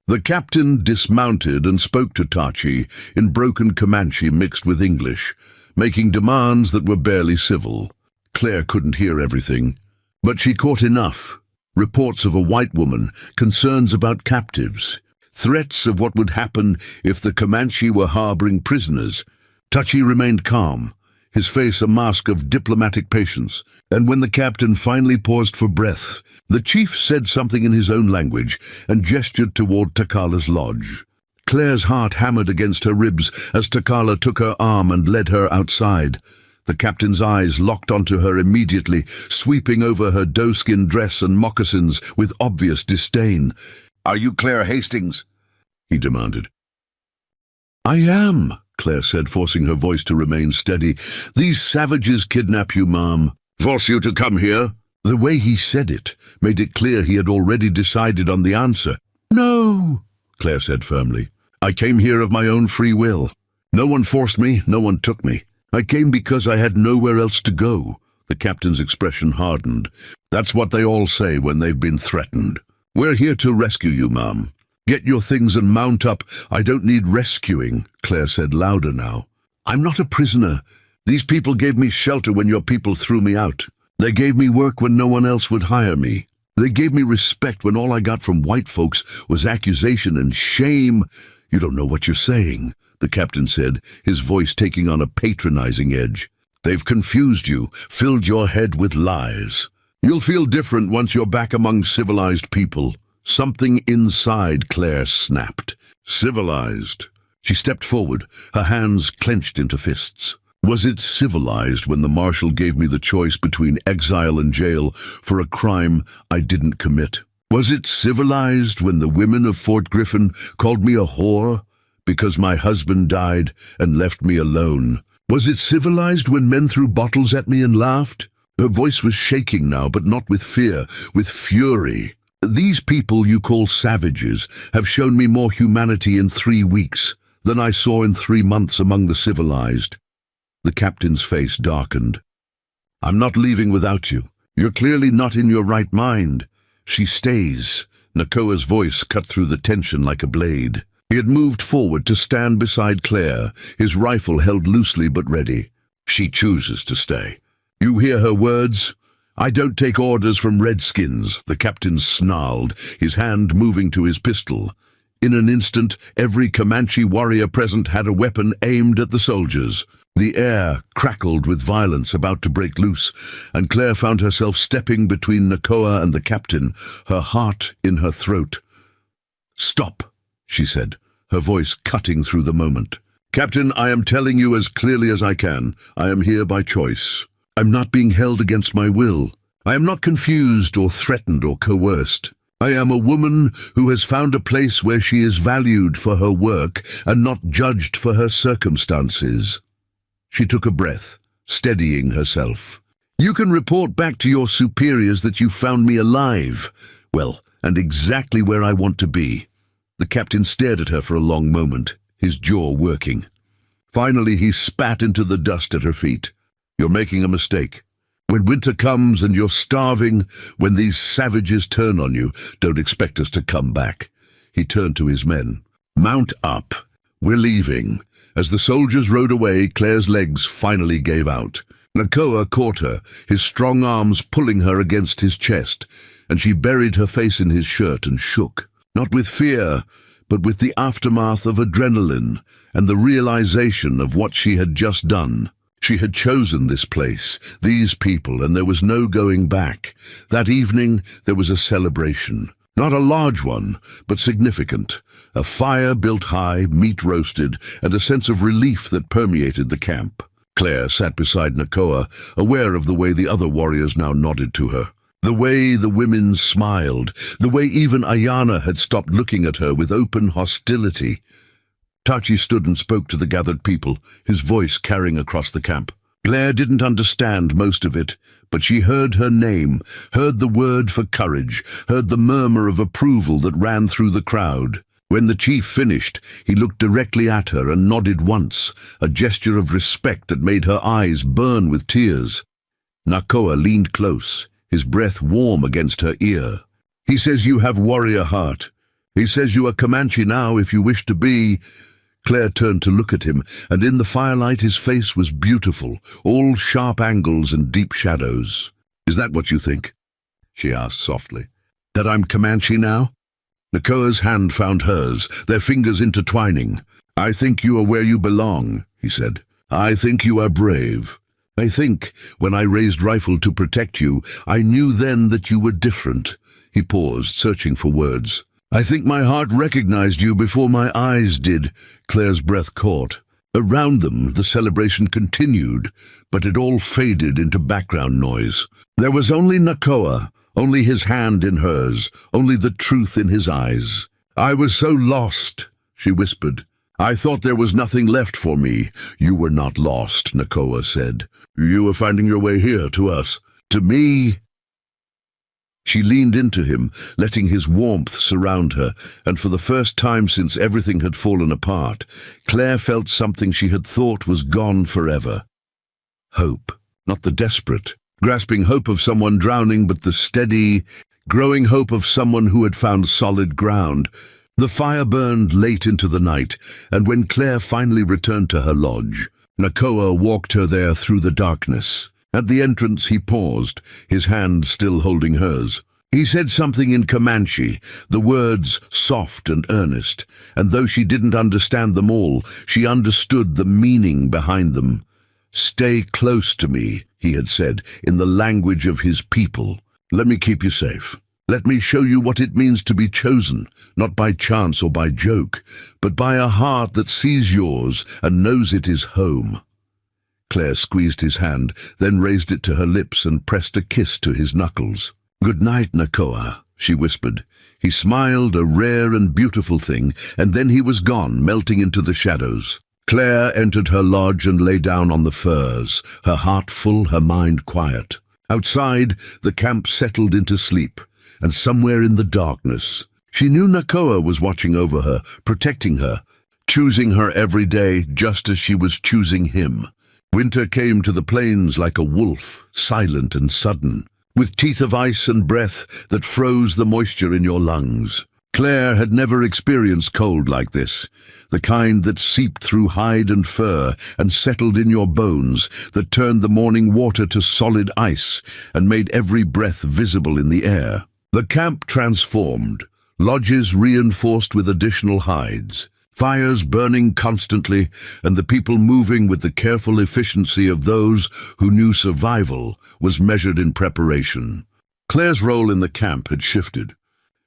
Speaker 1: The captain dismounted and spoke to Tachi in broken Comanche mixed with English, making demands that were barely civil. Claire couldn't hear everything, but she caught enough. Reports of a white woman, concerns about captives, threats of what would happen if the Comanche were harboring prisoners. Tachi remained calm, his face a mask of diplomatic patience, and when the captain finally paused for breath, the chief said something in his own language and gestured toward Takala's lodge. Claire's heart hammered against her ribs as Takala took her arm and led her outside. The captain's eyes locked onto her immediately, sweeping over her doe-skin dress and moccasins with obvious disdain. "Are you Claire Hastings?" he demanded. "I am," Claire said, forcing her voice to remain steady. "These savages kidnap you, ma'am." "Force you to come here?" The way he said it made it clear he had already decided on the answer. "No," Claire said firmly. "I came here of my own free will. No one forced me, no one took me. I came because I had nowhere else to go." The captain's expression hardened. "That's what they all say when they've been threatened. We're here to rescue you, ma'am. Get your things and mount up. I don't need rescuing," Claire said louder now. "I'm not a prisoner. These people gave me shelter when your people threw me out. They gave me work when no one else would hire me. They gave me respect when all I got from white folks was accusation and shame." "You don't know what you're saying," the captain said, his voice taking on a patronizing edge. "They've confused you, filled your head with lies. You'll feel different once you're back among civilized people." Something inside Claire snapped. Civilized. She stepped forward, her hands clenched into fists. Was it civilized when the marshal gave me the choice between exile and jail for a crime I didn't commit? Was it civilized when the women of Fort Griffin called me a whore because my husband died and left me alone? Was it civilized when men threw bottles at me and laughed? Her voice was shaking now, but not with fear, with fury. "These people you call savages have shown me more humanity in 3 weeks than I saw in 3 months among the civilized." The captain's face darkened. "I'm not leaving without you. You're clearly not in your right mind." "She stays." Nakoa's voice cut through the tension like a blade. He had moved forward to stand beside Claire, his rifle held loosely but ready. "She chooses to stay. You hear her words? I don't take orders from redskins," the captain snarled, his hand moving to his pistol. In an instant, every Comanche warrior present had a weapon aimed at the soldiers. The air crackled with violence about to break loose, and Claire found herself stepping between Nakoa and the captain, her heart in her throat. "Stop," she said, her voice cutting through the moment. "Captain, I am telling you as clearly as I can. I am here by choice. I'm not being held against my will. I am not confused or threatened or coerced. I am a woman who has found a place where she is valued for her work and not judged for her circumstances." She took a breath, steadying herself. "You can report back to your superiors that you found me alive. Well, and exactly where I want to be." The captain stared at her for a long moment. his jaw working. Finally, he spat into the dust at her feet. "You're making a mistake. When winter comes and you're starving, when these savages turn on you, don't expect us to come back." He turned to his men. "Mount up. We're leaving." As the soldiers rode away, Claire's legs finally gave out. Nakoa caught her, his strong arms pulling her against his chest, and she buried her face in his shirt and shook, not with fear, but with the aftermath of adrenaline and the realization of what she had just done. She had chosen this place, these people, and there was no going back. That evening there was a celebration. Not a large one, but significant. A fire built high, meat roasted, and a sense of relief that permeated the camp. Claire sat beside Nakoa, aware of the way the other warriors now nodded to her. The way the women smiled, the way even Ayana had stopped looking at her with open hostility. Tachi stood and spoke to the gathered people, his voice carrying across the camp. Claire didn't understand most of it, but she heard her name, heard the word for courage, heard the murmur of approval that ran through the crowd. When the chief finished, he looked directly at her and nodded once, a gesture of respect that made her eyes burn with tears. Nakoa leaned close, his breath warm against her ear. "He says you have warrior heart. He says you are Comanche now if you wish to be." Claire turned to look at him, and in the firelight his face was beautiful, all sharp angles and deep shadows. "Is that what you think?" she asked softly. "That I'm Comanche now?" Nakoa's hand found hers, their fingers intertwining. "I think you are where you belong," he said. "I think you are brave. I think, when I raised rifle to protect you, I knew then that you were different." He paused, searching for words. "I think my heart recognized you before my eyes did." Claire's breath caught. Around them, the celebration continued, but it all faded into background noise. There was only Nakoa, only his hand in hers, only the truth in his eyes. "I was so lost," she whispered. "I thought there was nothing left for me." "You were not lost," Nakoa said. "You were finding your way here to us." "To me?" She leaned into him, letting his warmth surround her, and for the first time since everything had fallen apart, Claire felt something she had thought was gone forever. Hope, not the desperate, grasping hope of someone drowning, but the steady, growing hope of someone who had found solid ground. The fire burned late into the night, and when Claire finally returned to her lodge, Nakoa walked her there through the darkness. At the entrance he paused, his hand still holding hers. He said something in Comanche, the words soft and earnest, and though she didn't understand them all, she understood the meaning behind them. "Stay close to me," he had said, in the language of his people. "Let me keep you safe. Let me show you what it means to be chosen, not by chance or by joke, but by a heart that sees yours and knows it is home." Claire squeezed his hand, then raised it to her lips and pressed a kiss to his knuckles. "Good night, Nakoa," she whispered. He smiled, a rare and beautiful thing, and then he was gone, melting into the shadows. Claire entered her lodge and lay down on the furs, her heart full, her mind quiet. Outside, the camp settled into sleep, and somewhere in the darkness, she knew Nakoa was watching over her, protecting her, choosing her every day just as she was choosing him. Winter came to the plains like a wolf, silent and sudden, with teeth of ice and breath that froze the moisture in your lungs. Claire had never experienced cold like this, the kind that seeped through hide and fur and settled in your bones, that turned the morning water to solid ice and made every breath visible in the air. The camp transformed, lodges reinforced with additional hides, fires burning constantly, and the people moving with the careful efficiency of those who knew survival was measured in preparation. Claire's role in the camp had shifted.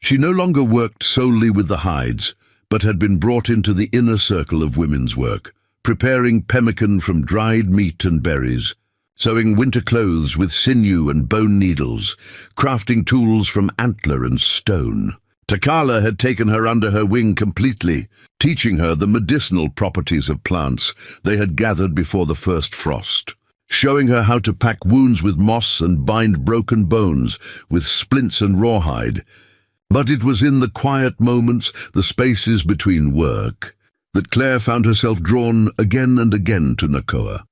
Speaker 1: She no longer worked solely with the hides, but had been brought into the inner circle of women's work, preparing pemmican from dried meat and berries, sewing winter clothes with sinew and bone needles, crafting tools from antler and stone. Takala had taken her under her wing completely, teaching her the medicinal properties of plants they had gathered before the first frost, showing her how to pack wounds with moss and bind broken bones with splints and rawhide. But it was in the quiet moments, the spaces between work, that Claire found herself drawn again and again to Nakoa.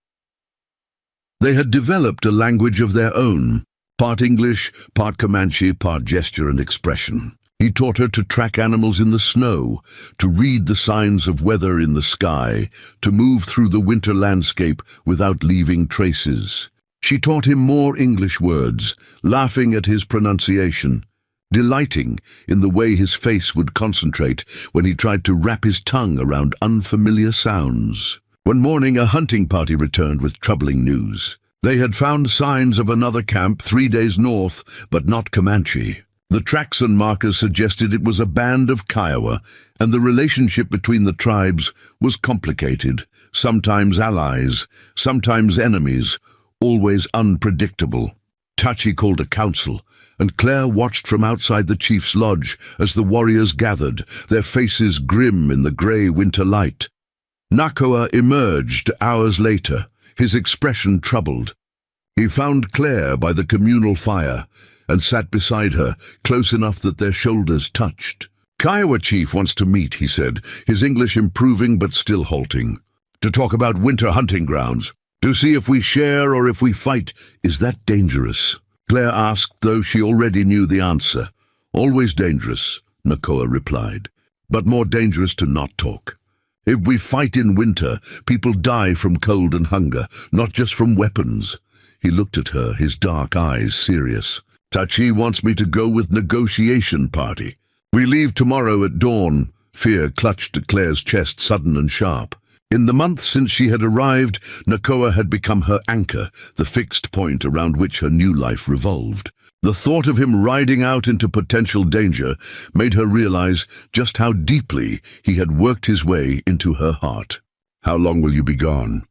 Speaker 1: They had developed a language of their own, part English, part Comanche, part gesture and expression. He taught her to track animals in the snow, to read the signs of weather in the sky, to move through the winter landscape without leaving traces. She taught him more English words, laughing at his pronunciation, delighting in the way his face would concentrate when he tried to wrap his tongue around unfamiliar sounds. One morning, a hunting party returned with troubling news. They had found signs of another camp 3 days north, but not Comanche. The tracks and markers suggested it was a band of Kiowa, and the relationship between the tribes was complicated, sometimes allies, sometimes enemies, always unpredictable. Tachi called a council, and Claire watched from outside the chief's lodge as the warriors gathered, their faces grim in the grey winter light. Nakoa emerged hours later, his expression troubled. He found Claire by the communal fire and sat beside her, close enough that their shoulders touched. "Kiowa chief wants to meet," he said, his English improving but still halting. "To talk about winter hunting grounds. To see if we share or if we fight. Is that dangerous?" Claire asked, though she already knew the answer. "Always dangerous," Nakoa replied, "but more dangerous to not talk. If we fight in winter, people die from cold and hunger, not just from weapons." He looked at her, his dark eyes serious. "Tachi wants me to go with negotiation party. We leave tomorrow at dawn." Fear clutched at Claire's chest, sudden and sharp. In the months since she had arrived, Nakoa had become her anchor, the fixed point around which her new life revolved. The thought of him riding out into potential danger made her realize just how deeply he had worked his way into her heart. "How long will you be gone?"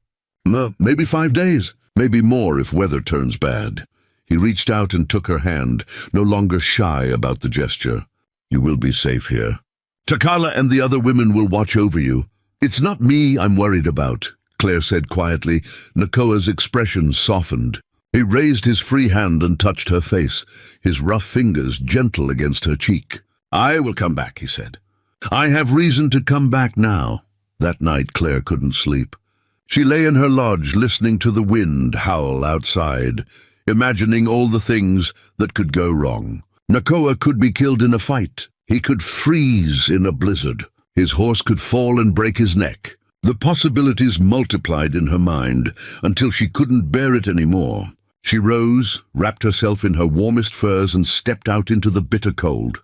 Speaker 1: Maybe 5 days. Maybe more if weather turns bad." He reached out and took her hand, no longer shy about the gesture. "You will be safe here. Takala and the other women will watch over you. It's not me I'm worried about," Claire said quietly. Nakoa's expression softened. He raised his free hand and touched her face, his rough fingers gentle against her cheek. "I will come back," he said. "I have reason to come back now." That night Claire couldn't sleep. She lay in her lodge listening to the wind howl outside, imagining all the things that could go wrong. Nakoa could be killed in a fight. He could freeze in a blizzard. His horse could fall and break his neck. The possibilities multiplied in her mind until she couldn't bear it anymore. She rose, wrapped herself in her warmest furs, and stepped out into the bitter cold.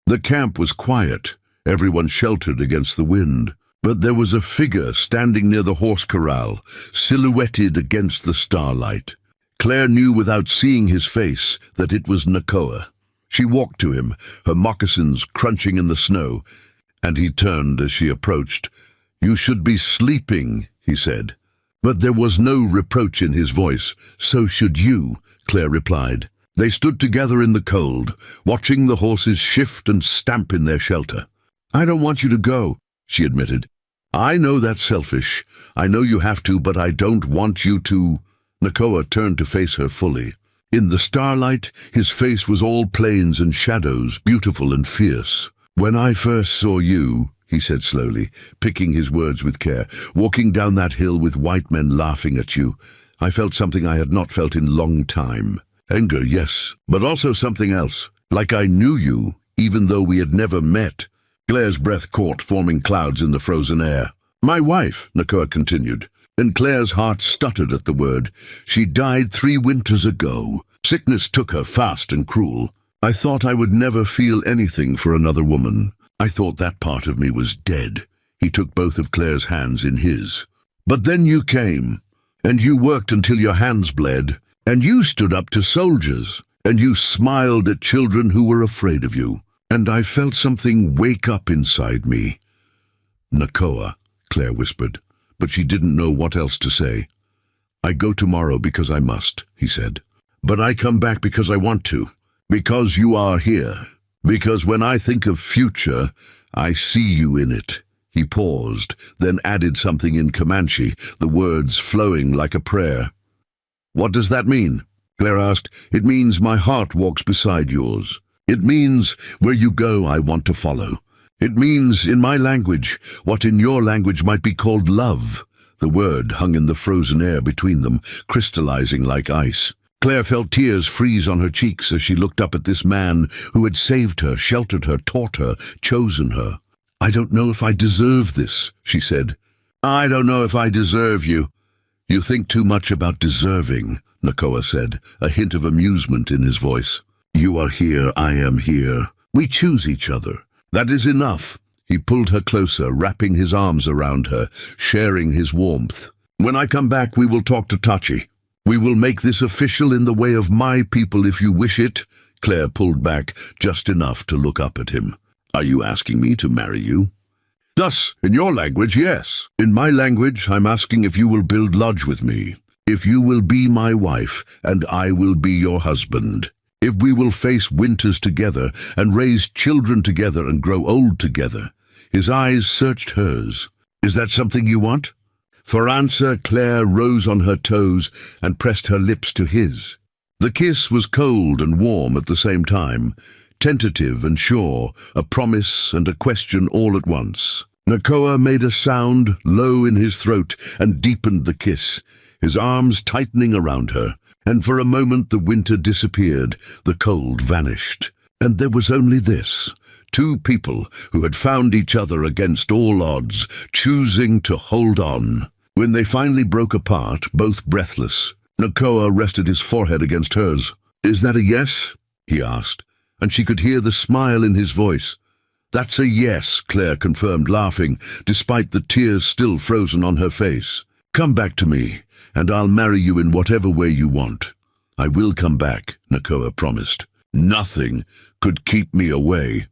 Speaker 1: The camp was quiet, everyone sheltered against the wind, but there was a figure standing near the horse corral, silhouetted against the starlight. Claire knew without seeing his face that it was Nakoa. She walked to him, her moccasins crunching in the snow, and he turned as she approached. "You should be sleeping," he said. But there was no reproach in his voice. "So should you," Claire replied. They stood together in the cold, watching the horses shift and stamp in their shelter. "I don't want you to go," she admitted. "I know that's selfish. I know you have to, but I don't want you to." Nakoa turned to face her fully. In the starlight, his face was all plains and shadows, beautiful and fierce. "When I first saw you," he said slowly, picking his words with care, "walking down that hill with white men laughing at you, I felt something I had not felt in long time. Anger, yes, but also something else. Like I knew you, even though we had never met." Claire's breath caught, forming clouds in the frozen air. "My wife," Nakoa continued, and Claire's heart stuttered at the word. "She died 3 winters ago. Sickness took her, fast and cruel. I thought I would never feel anything for another woman. I thought that part of me was dead." He took both of Claire's hands in his. "But then you came, and you worked until your hands bled, and you stood up to soldiers, and you smiled at children who were afraid of you, and I felt something wake up inside me." "Nakoa," Claire whispered, but she didn't know what else to say. "I go tomorrow because I must," he said. "But I come back because I want to. Because you are here. Because when I think of future, I see you in it." He paused, then added something in Comanche, the words flowing like a prayer. "What does that mean?" Claire asked. "It means my heart walks beside yours. It means where you go I want to follow. It means, in my language, what in your language might be called love. The word hung in the frozen air between them, crystallizing like ice. Claire felt tears freeze on her cheeks as she looked up at this man who had saved her, sheltered her, taught her, chosen her. "I don't know if I deserve this," she said. "I don't know if I deserve you." "You think too much about deserving," Nakoa said, a hint of amusement in his voice. "You are here, I am here. We choose each other. That is enough." He pulled her closer, wrapping his arms around her, sharing his warmth. "When I come back, we will talk to Tachi. We will make this official in the way of my people if you wish it." Claire pulled back just enough to look up at him. "Are you asking me to marry you?" "Thus, in your language, yes. In my language, I'm asking if you will build lodge with me. If you will be my wife, and I will be your husband. If we will face winters together, and raise children together and grow old together." His eyes searched hers. "Is that something you want?" For answer, Claire rose on her toes and pressed her lips to his. The kiss was cold and warm at the same time, tentative and sure, a promise and a question all at once. Nakoa made a sound low in his throat and deepened the kiss, his arms tightening around her, and for a moment the winter disappeared, the cold vanished. And there was only this: two people who had found each other against all odds, choosing to hold on. When they finally broke apart, both breathless, Nakoa rested his forehead against hers. "Is that a yes?" he asked, and she could hear the smile in his voice. "That's a yes," Claire confirmed, laughing, despite the tears still frozen on her face. "Come back to me, and I'll marry you in whatever way you want." "I will come back," Nakoa promised. "Nothing could keep me away."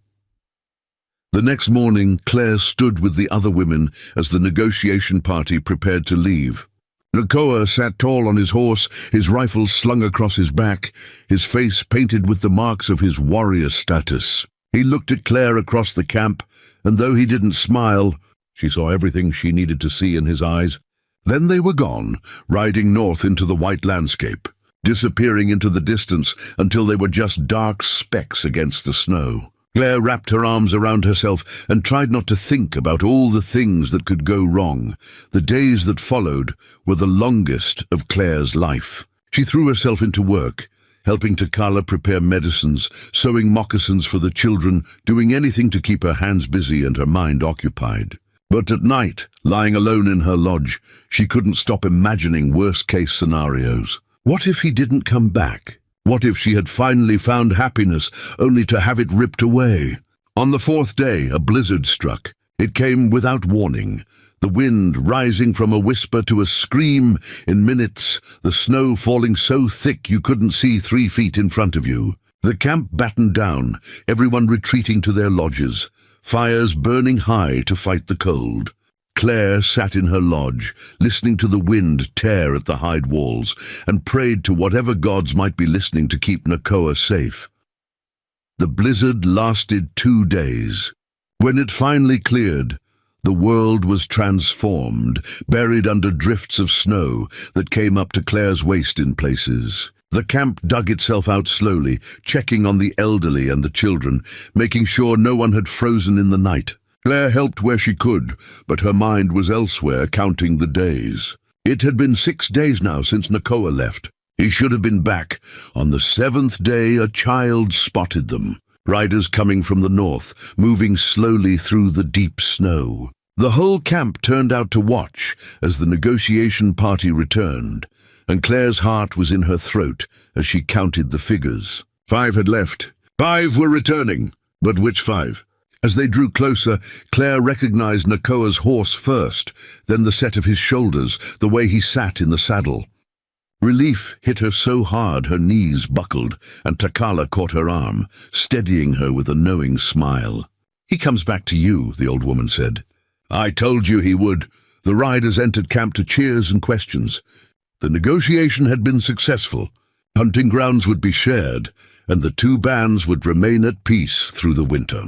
Speaker 1: The next morning, Claire stood with the other women as the negotiation party prepared to leave. Nakoa sat tall on his horse, his rifle slung across his back, his face painted with the marks of his warrior status. He looked at Claire across the camp, and though he didn't smile, she saw everything she needed to see in his eyes. Then they were gone, riding north into the white landscape, disappearing into the distance until they were just dark specks against the snow. Claire wrapped her arms around herself and tried not to think about all the things that could go wrong. The days that followed were the longest of Claire's life. She threw herself into work, helping Takala prepare medicines, sewing moccasins for the children, doing anything to keep her hands busy and her mind occupied. But at night, lying alone in her lodge, she couldn't stop imagining worst-case scenarios. What if he didn't come back? What if she had finally found happiness, only to have it ripped away? On the fourth day, a blizzard struck. It came without warning, the wind rising from a whisper to a scream in minutes, the snow falling so thick you couldn't see 3 feet in front of you. The camp battened down, everyone retreating to their lodges, fires burning high to fight the cold. Claire sat in her lodge, listening to the wind tear at the hide walls, and prayed to whatever gods might be listening to keep Nakoa safe. The blizzard lasted 2 days. When it finally cleared, the world was transformed, buried under drifts of snow that came up to Claire's waist in places. The camp dug itself out slowly, checking on the elderly and the children, making sure no one had frozen in the night. Claire helped where she could, but her mind was elsewhere, counting the days. It had been 6 days now since Nakoa left. He should have been back. On the 7th day, a child spotted them. Riders coming from the north, moving slowly through the deep snow. The whole camp turned out to watch as the negotiation party returned, and Claire's heart was in her throat as she counted the figures. 5 had left. 5 were returning. But which 5? As they drew closer, Claire recognized Nakoa's horse first, then the set of his shoulders, the way he sat in the saddle. Relief hit her so hard her knees buckled, and Takala caught her arm, steadying her with a knowing smile. "He comes back to you," the old woman said. "I told you he would." The riders entered camp to cheers and questions. The negotiation had been successful. Hunting grounds would be shared, and the 2 bands would remain at peace through the winter.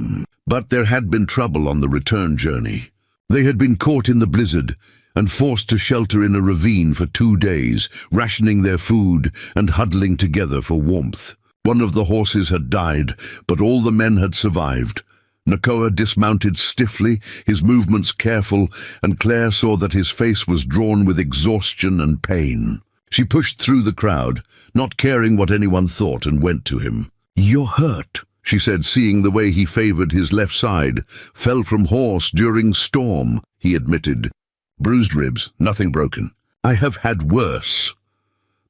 Speaker 1: But there had been trouble on the return journey. They had been caught in the blizzard and forced to shelter in a ravine for 2 days, rationing their food and huddling together for warmth. One of the horses had died, but all the men had survived. Nakoa dismounted stiffly, his movements careful, and Claire saw that his face was drawn with exhaustion and pain. She pushed through the crowd, not caring what anyone thought, and went to him. "You're hurt," she said, seeing the way he favored his left side. "Fell from horse during storm," he admitted. "Bruised ribs, nothing broken. I have had worse."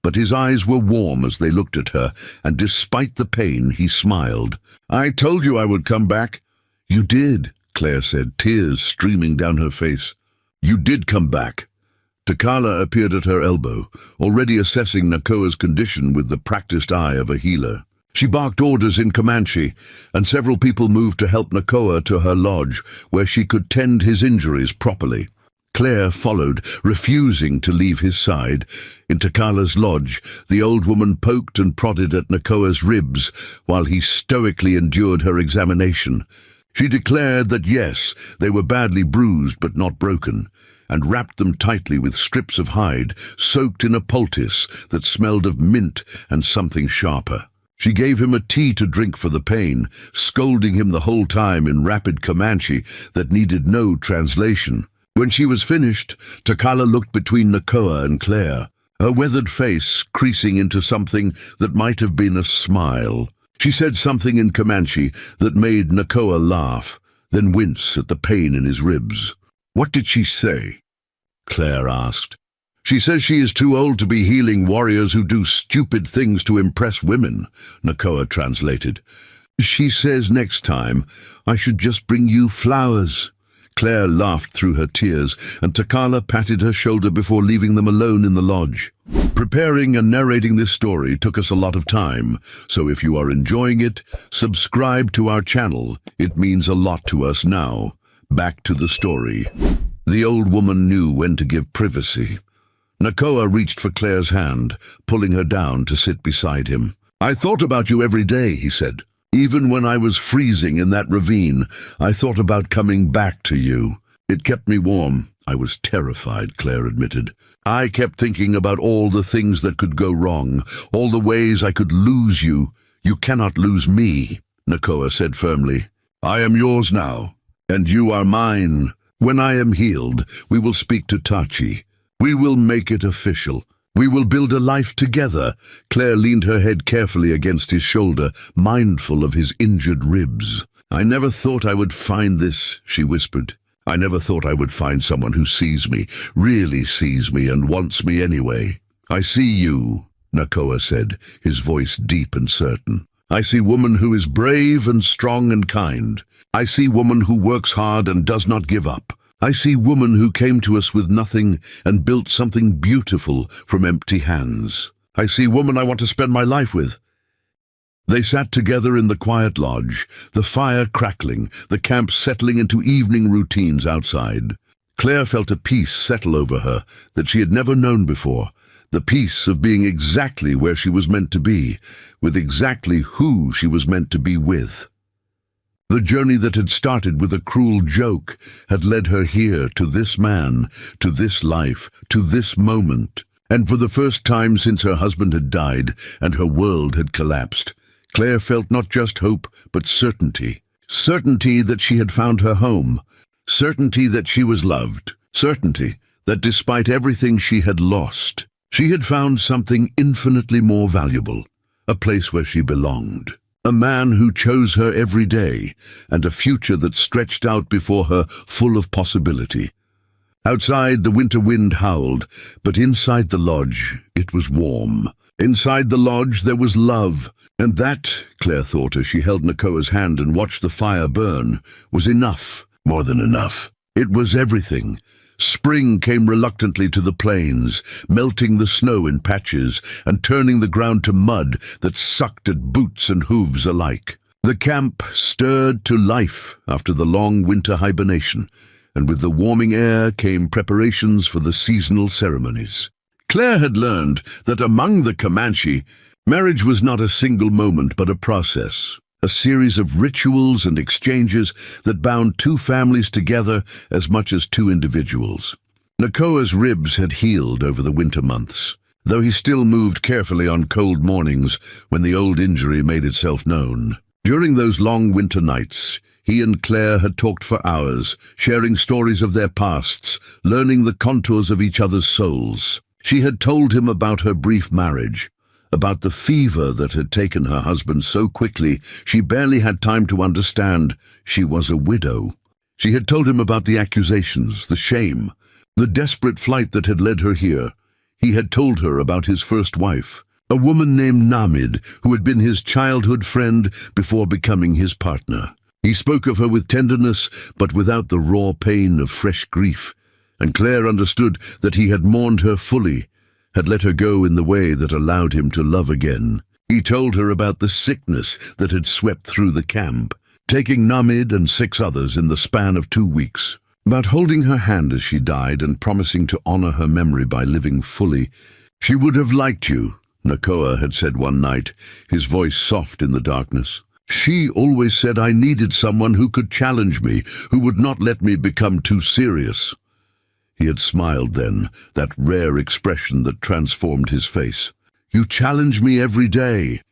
Speaker 1: But his eyes were warm as they looked at her, and despite the pain, he smiled. "I told you I would come back." "You did," Claire said, tears streaming down her face. "You did come back." Takala appeared at her elbow, already assessing Nakoa's condition with the practiced eye of a healer. She barked orders in Comanche, and several people moved to help Nakoa to her lodge, where she could tend his injuries properly. Claire followed, refusing to leave his side. In Takala's lodge, the old woman poked and prodded at Nakoa's ribs, while he stoically endured her examination. She declared that yes, they were badly bruised but not broken, and wrapped them tightly with strips of hide, soaked in a poultice that smelled of mint and something sharper. She gave him a tea to drink for the pain, scolding him the whole time in rapid Comanche that needed no translation. When she was finished, Takala looked between Nakoa and Claire, her weathered face creasing into something that might have been a smile. She said something in Comanche that made Nakoa laugh, then wince at the pain in his ribs. "What did she say?" Claire asked. "She says she is too old to be healing warriors who do stupid things to impress women," Nakoa translated. "She says next time I should just bring you flowers." Claire laughed through her tears, and Takala patted her shoulder before leaving them alone in the lodge. Preparing and narrating this story took us a lot of time, so if you are enjoying it, subscribe to our channel. It means a lot to us now. Back to the story. The old woman knew when to give privacy. Nakoa reached for Claire's hand, pulling her down to sit beside him. "I thought about you every day," he said. "Even when I was freezing in that ravine, I thought about coming back to you. It kept me warm." "I was terrified," Claire admitted. "I kept thinking about all the things that could go wrong, all the ways I could lose you." "You cannot lose me," Nakoa said firmly. "I am yours now, and you are mine. When I am healed, we will speak to Tachi. We will make it official. We will build a life together." Claire leaned her head carefully against his shoulder, mindful of his injured ribs. "I never thought I would find this," she whispered. "I never thought I would find someone who sees me, really sees me, and wants me anyway." "I see you," Nakoa said, his voice deep and certain. "I see woman who is brave and strong and kind. I see woman who works hard and does not give up. I see woman who came to us with nothing and built something beautiful from empty hands. I see woman I want to spend my life with." They sat together in the quiet lodge, the fire crackling, the camp settling into evening routines outside. Claire felt a peace settle over her that she had never known before, the peace of being exactly where she was meant to be, with exactly who she was meant to be with. The journey that had started with a cruel joke had led her here, to this man, to this life, to this moment. And for the first time since her husband had died and her world had collapsed, Claire felt not just hope, but certainty. Certainty that she had found her home. Certainty that she was loved. Certainty that despite everything she had lost, she had found something infinitely more valuable, a place where she belonged. A man who chose her every day, and a future that stretched out before her full of possibility. Outside, the winter wind howled, but inside the lodge, it was warm. Inside the lodge, there was love, and that, Claire thought as she held Nakoa's hand and watched the fire burn, was enough, more than enough. It was everything. Spring came reluctantly to the plains, melting the snow in patches and turning the ground to mud that sucked at boots and hooves alike. The camp stirred to life after the long winter hibernation, and with the warming air came preparations for the seasonal ceremonies. Claire had learned that among the Comanche, marriage was not a single moment but a process, a series of rituals and exchanges that bound two families together as much as two individuals. Nakoa's ribs had healed over the winter months, though he still moved carefully on cold mornings when the old injury made itself known. During those long winter nights, He and Claire had talked for hours, sharing stories of their pasts, learning the contours of each other's souls. She had told him about her brief marriage, about the fever that had taken her husband so quickly she barely had time to understand she was a widow. She had told him about the accusations, the shame, the desperate flight that had led her here. He had told her about his first wife, a woman named Namid, who had been his childhood friend before becoming his partner. He spoke of her with tenderness, but without the raw pain of fresh grief, and Claire understood that he had mourned her fully, had let her go in the way that allowed him to love again. He told her about the sickness that had swept through the camp, taking Namid and 6 others in the span of 2 weeks, about holding her hand as she died and promising to honor her memory by living fully. "She would have liked you," Nakoa had said one night, his voice soft in the darkness. "She always said I needed someone who could challenge me, who would not let me become too serious." He had smiled then, that rare expression that transformed his face. "You challenge me every day."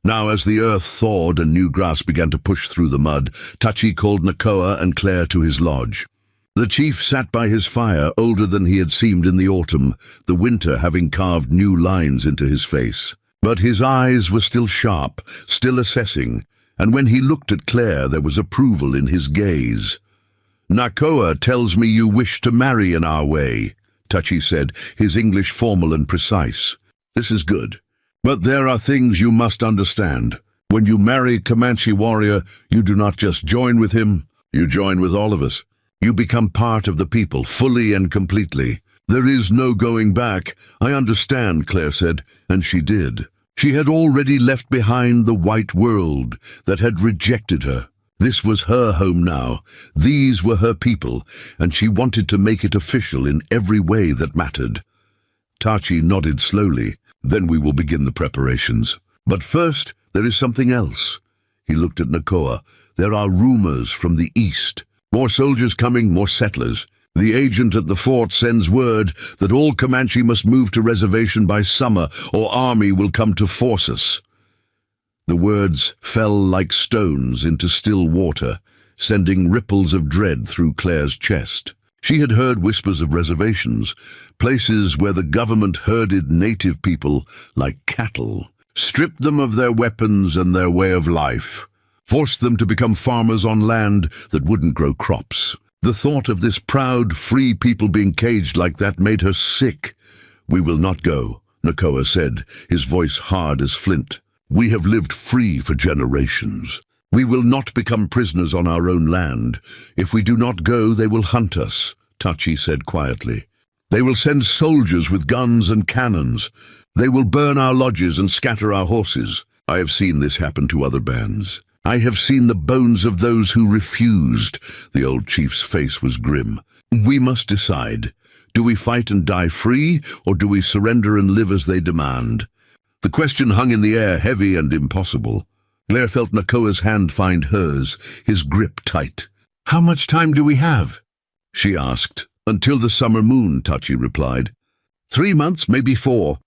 Speaker 1: Now, as the earth thawed and new grass began to push through the mud, Tachi called Nakoa and Claire to his lodge. The chief sat by his fire, older than he had seemed in the autumn, the winter having carved new lines into his face. But his eyes were still sharp, still assessing, and when he looked at Claire there was approval in his gaze. "Nakoa tells me you wish to marry in our way," Tachi said, his English formal and precise. "This is good. But there are things you must understand. When you marry Comanche warrior, you do not just join with him, you join with all of us. You become part of the people, fully and completely. There is no going back." "I understand," Claire said, and she did. She had already left behind the white world that had rejected her. This was her home now. These were her people, and she wanted to make it official in every way that mattered. Tachi nodded slowly. "Then we will begin the preparations. But first, there is something else." He looked at Nakoa. "There are rumors from the east. More soldiers coming, more settlers. The agent at the fort sends word that all Comanche must move to reservation by summer, or army will come to force us." The words fell like stones into still water, sending ripples of dread through Claire's chest. She had heard whispers of reservations, places where the government herded native people like cattle, stripped them of their weapons and their way of life, forced them to become farmers on land that wouldn't grow crops. The thought of this proud, free people being caged like that made her sick. "We will not go," Nakoa said, his voice hard as flint. "We have lived free for generations. We will not become prisoners on our own land. If we do not go, they will hunt us," Tachi said quietly. "They will send soldiers with guns and cannons. They will burn our lodges and scatter our horses. I have seen this happen to other bands. I have seen the bones of those who refused." The old chief's face was grim. "We must decide. Do we fight and die free, or do we surrender and live as they demand?" The question hung in the air, heavy and impossible. Claire felt Nakoa's hand find hers, his grip tight. "How much time do we have?" she asked. "Until the summer moon," Tachi replied. 3 months, maybe 4.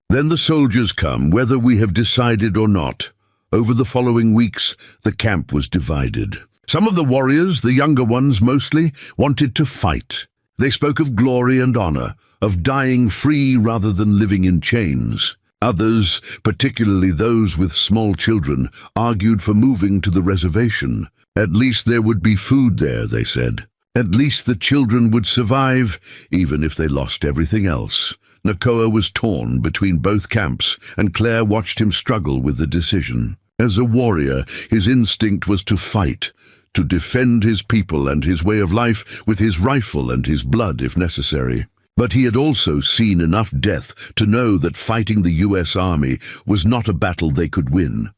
Speaker 1: Then the soldiers come, whether we have decided or not." Over the following weeks, the camp was divided. Some of the warriors, the younger ones mostly, wanted to fight. They spoke of glory and honor, of dying free rather than living in chains. Others, particularly those with small children, argued for moving to the reservation. At least there would be food there, they said. At least the children would survive, even if they lost everything else. Nakoa was torn between both camps, and Claire watched him struggle with the decision. As a warrior, his instinct was to fight, to defend his people and his way of life with his rifle and his blood if necessary. But he had also seen enough death to know that fighting the U.S. Army was not a battle they could win,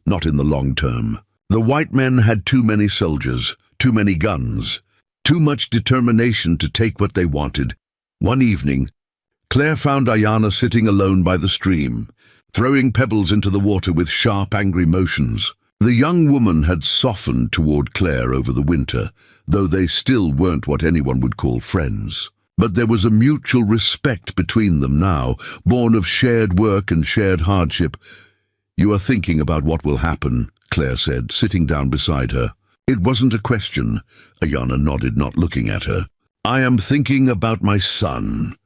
Speaker 1: not in the long term. The white men had too many soldiers, too many guns, too much determination to take what they wanted. One evening, Claire found Ayana sitting alone by the stream, throwing pebbles into the water with sharp, angry motions. The young woman had softened toward Claire over the winter, though they still weren't what anyone would call friends. But there was a mutual respect between them now, born of shared work and shared hardship. "You are thinking about what will happen," Claire said, sitting down beside her. It wasn't a question. Ayana nodded, not looking at her. I am thinking about my son.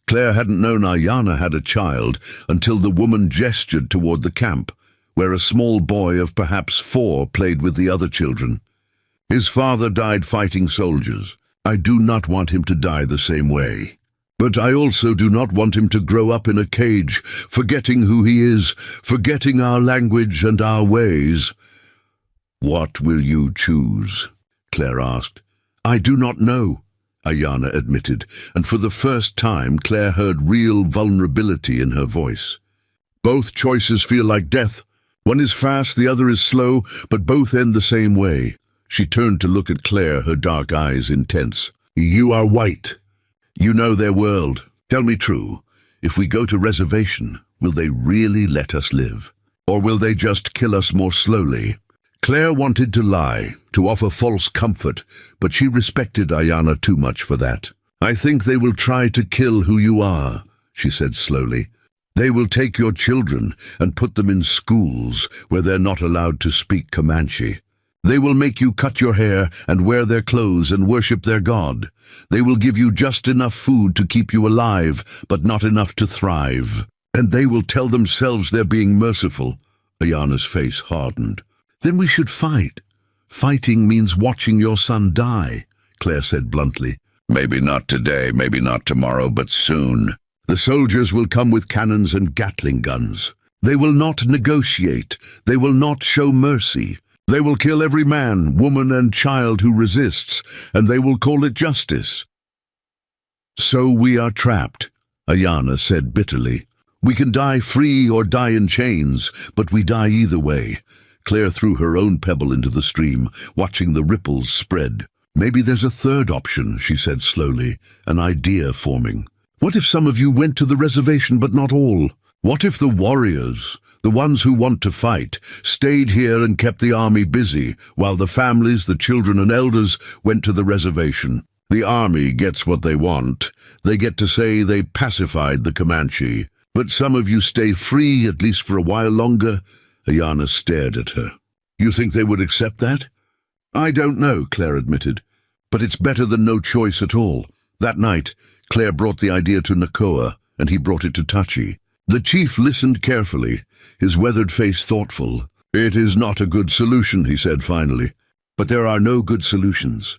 Speaker 1: Claire hadn't known Ayana had a child until the woman gestured toward the camp, where a small boy of perhaps 4 played with the other children. His father died fighting soldiers. I do not want him to die the same way. But I also do not want him to grow up in a cage, forgetting who he is, forgetting our language and our ways. What will you choose? Claire asked. I do not know, Ayana admitted, and for the first time Claire heard real vulnerability in her voice. Both choices feel like death. One is fast, the other is slow, but both end the same way. She turned to look at Claire, her dark eyes intense. You are white. You know their world. Tell me true. If we go to reservation, will they really let us live? Or will they just kill us more slowly? Claire wanted to lie, to offer false comfort, but she respected Ayana too much for that. I think they will try to kill who you are, she said slowly. They will take your children and put them in schools where they're not allowed to speak Comanche. They will make you cut your hair and wear their clothes and worship their god. They will give you just enough food to keep you alive, but not enough to thrive. And they will tell themselves they're being merciful. Ayana's face hardened. Then we should fight. Fighting means watching your son die, Claire said bluntly. Maybe not today, maybe not tomorrow, but soon. The soldiers will come with cannons and Gatling guns. They will not negotiate. They will not show mercy. They will kill every man, woman, and child who resists, and they will call it justice. So we are trapped, Ayana said bitterly. We can die free or die in chains, but we die either way. Claire threw her own pebble into the stream, watching the ripples spread. Maybe there's a third option, she said slowly, an idea forming. What if some of you went to the reservation but not all? What if the warriors, the ones who want to fight, stayed here and kept the army busy, while the families, the children and elders went to the reservation? The army gets what they want. They get to say they pacified the Comanche. But some of you stay free, at least for a while longer. Ayana stared at her. You think they would accept that? I don't know, Claire admitted. But it's better than no choice at all. That night, Claire brought the idea to Nakoa, and he brought it to Tachi. The chief listened carefully, his weathered face thoughtful. It is not a good solution, he said finally. But there are no good solutions.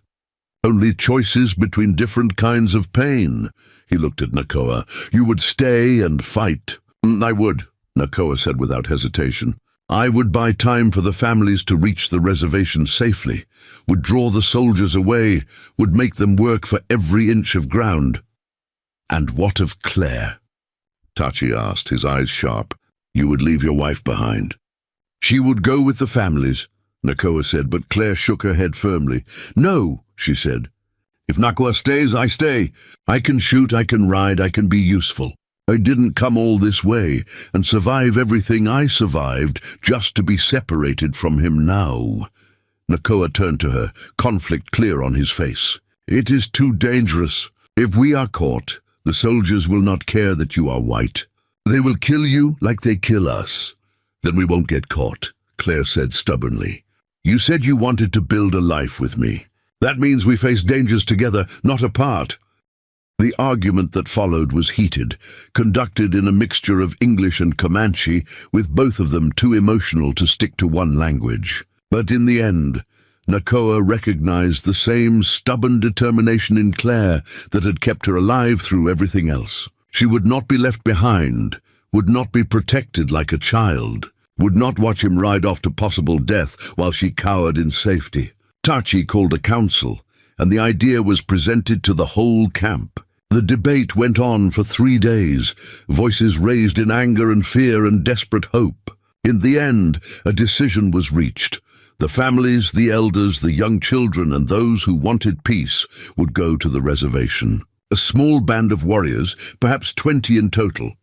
Speaker 1: Only choices between different kinds of pain. He looked at Nakoa. You would stay and fight. I would, Nakoa said without hesitation. I would buy time for the families to reach the reservation safely, would draw the soldiers away, would make them work for every inch of ground. And what of Claire? Tachi asked, his eyes sharp. You would leave your wife behind. She would go with the families, Nakoa said, but Claire shook her head firmly. No, she said. If Nakoa stays, I stay. I can shoot, I can ride, I can be useful. I didn't come all this way and survive everything I survived just to be separated from him now. Nakoa turned to her, conflict clear on his face. It is too dangerous. If we are caught, the soldiers will not care that you are white. They will kill you like they kill us. Then we won't get caught, Claire said stubbornly. You said you wanted to build a life with me. That means we face dangers together, not apart. The argument that followed was heated, conducted in a mixture of English and Comanche, with both of them too emotional to stick to one language. But in the end, Nakoa recognized the same stubborn determination in Claire that had kept her alive through everything else. She would not be left behind, would not be protected like a child, would not watch him ride off to possible death while she cowered in safety. Tachi called a council, and the idea was presented to the whole camp. The debate went on for 3 days, voices raised in anger and fear and desperate hope. In the end, a decision was reached. The families, the elders, the young children, and those who wanted peace would go to the reservation. A small band of warriors, perhaps 20 in total,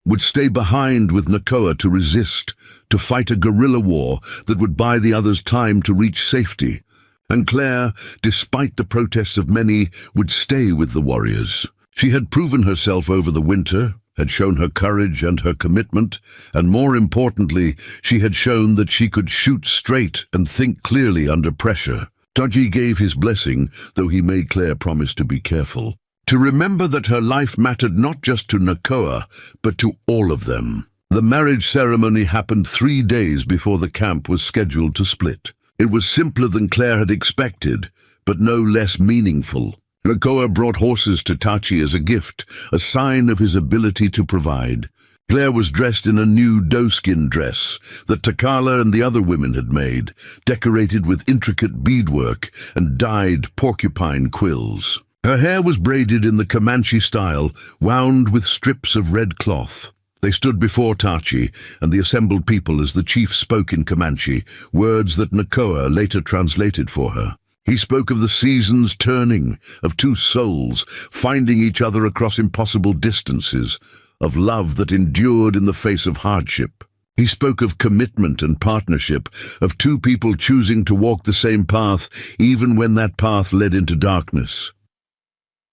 Speaker 1: would stay behind with Nakoa to resist, to fight a guerrilla war that would buy the others time to reach safety. And Claire, despite the protests of many, would stay with the warriors. She had proven herself over the winter, had shown her courage and her commitment, and more importantly, she had shown that she could shoot straight and think clearly under pressure. Taji gave his blessing, though he made Claire promise to be careful, to remember that her life mattered not just to Nakoa, but to all of them. The marriage ceremony happened 3 days before the camp was scheduled to split. It was simpler than Claire had expected, but no less meaningful. Nakoa brought horses to Tachi as a gift, a sign of his ability to provide. Claire was dressed in a new doeskin dress that Takala and the other women had made, decorated with intricate beadwork and dyed porcupine quills. Her hair was braided in the Comanche style, wound with strips of red cloth. They stood before Tachi and the assembled people as the chief spoke in Comanche, words that Nakoa later translated for her. He spoke of the seasons turning, of two souls finding each other across impossible distances, of love that endured in the face of hardship. He spoke of commitment and partnership, of two people choosing to walk the same path even when that path led into darkness.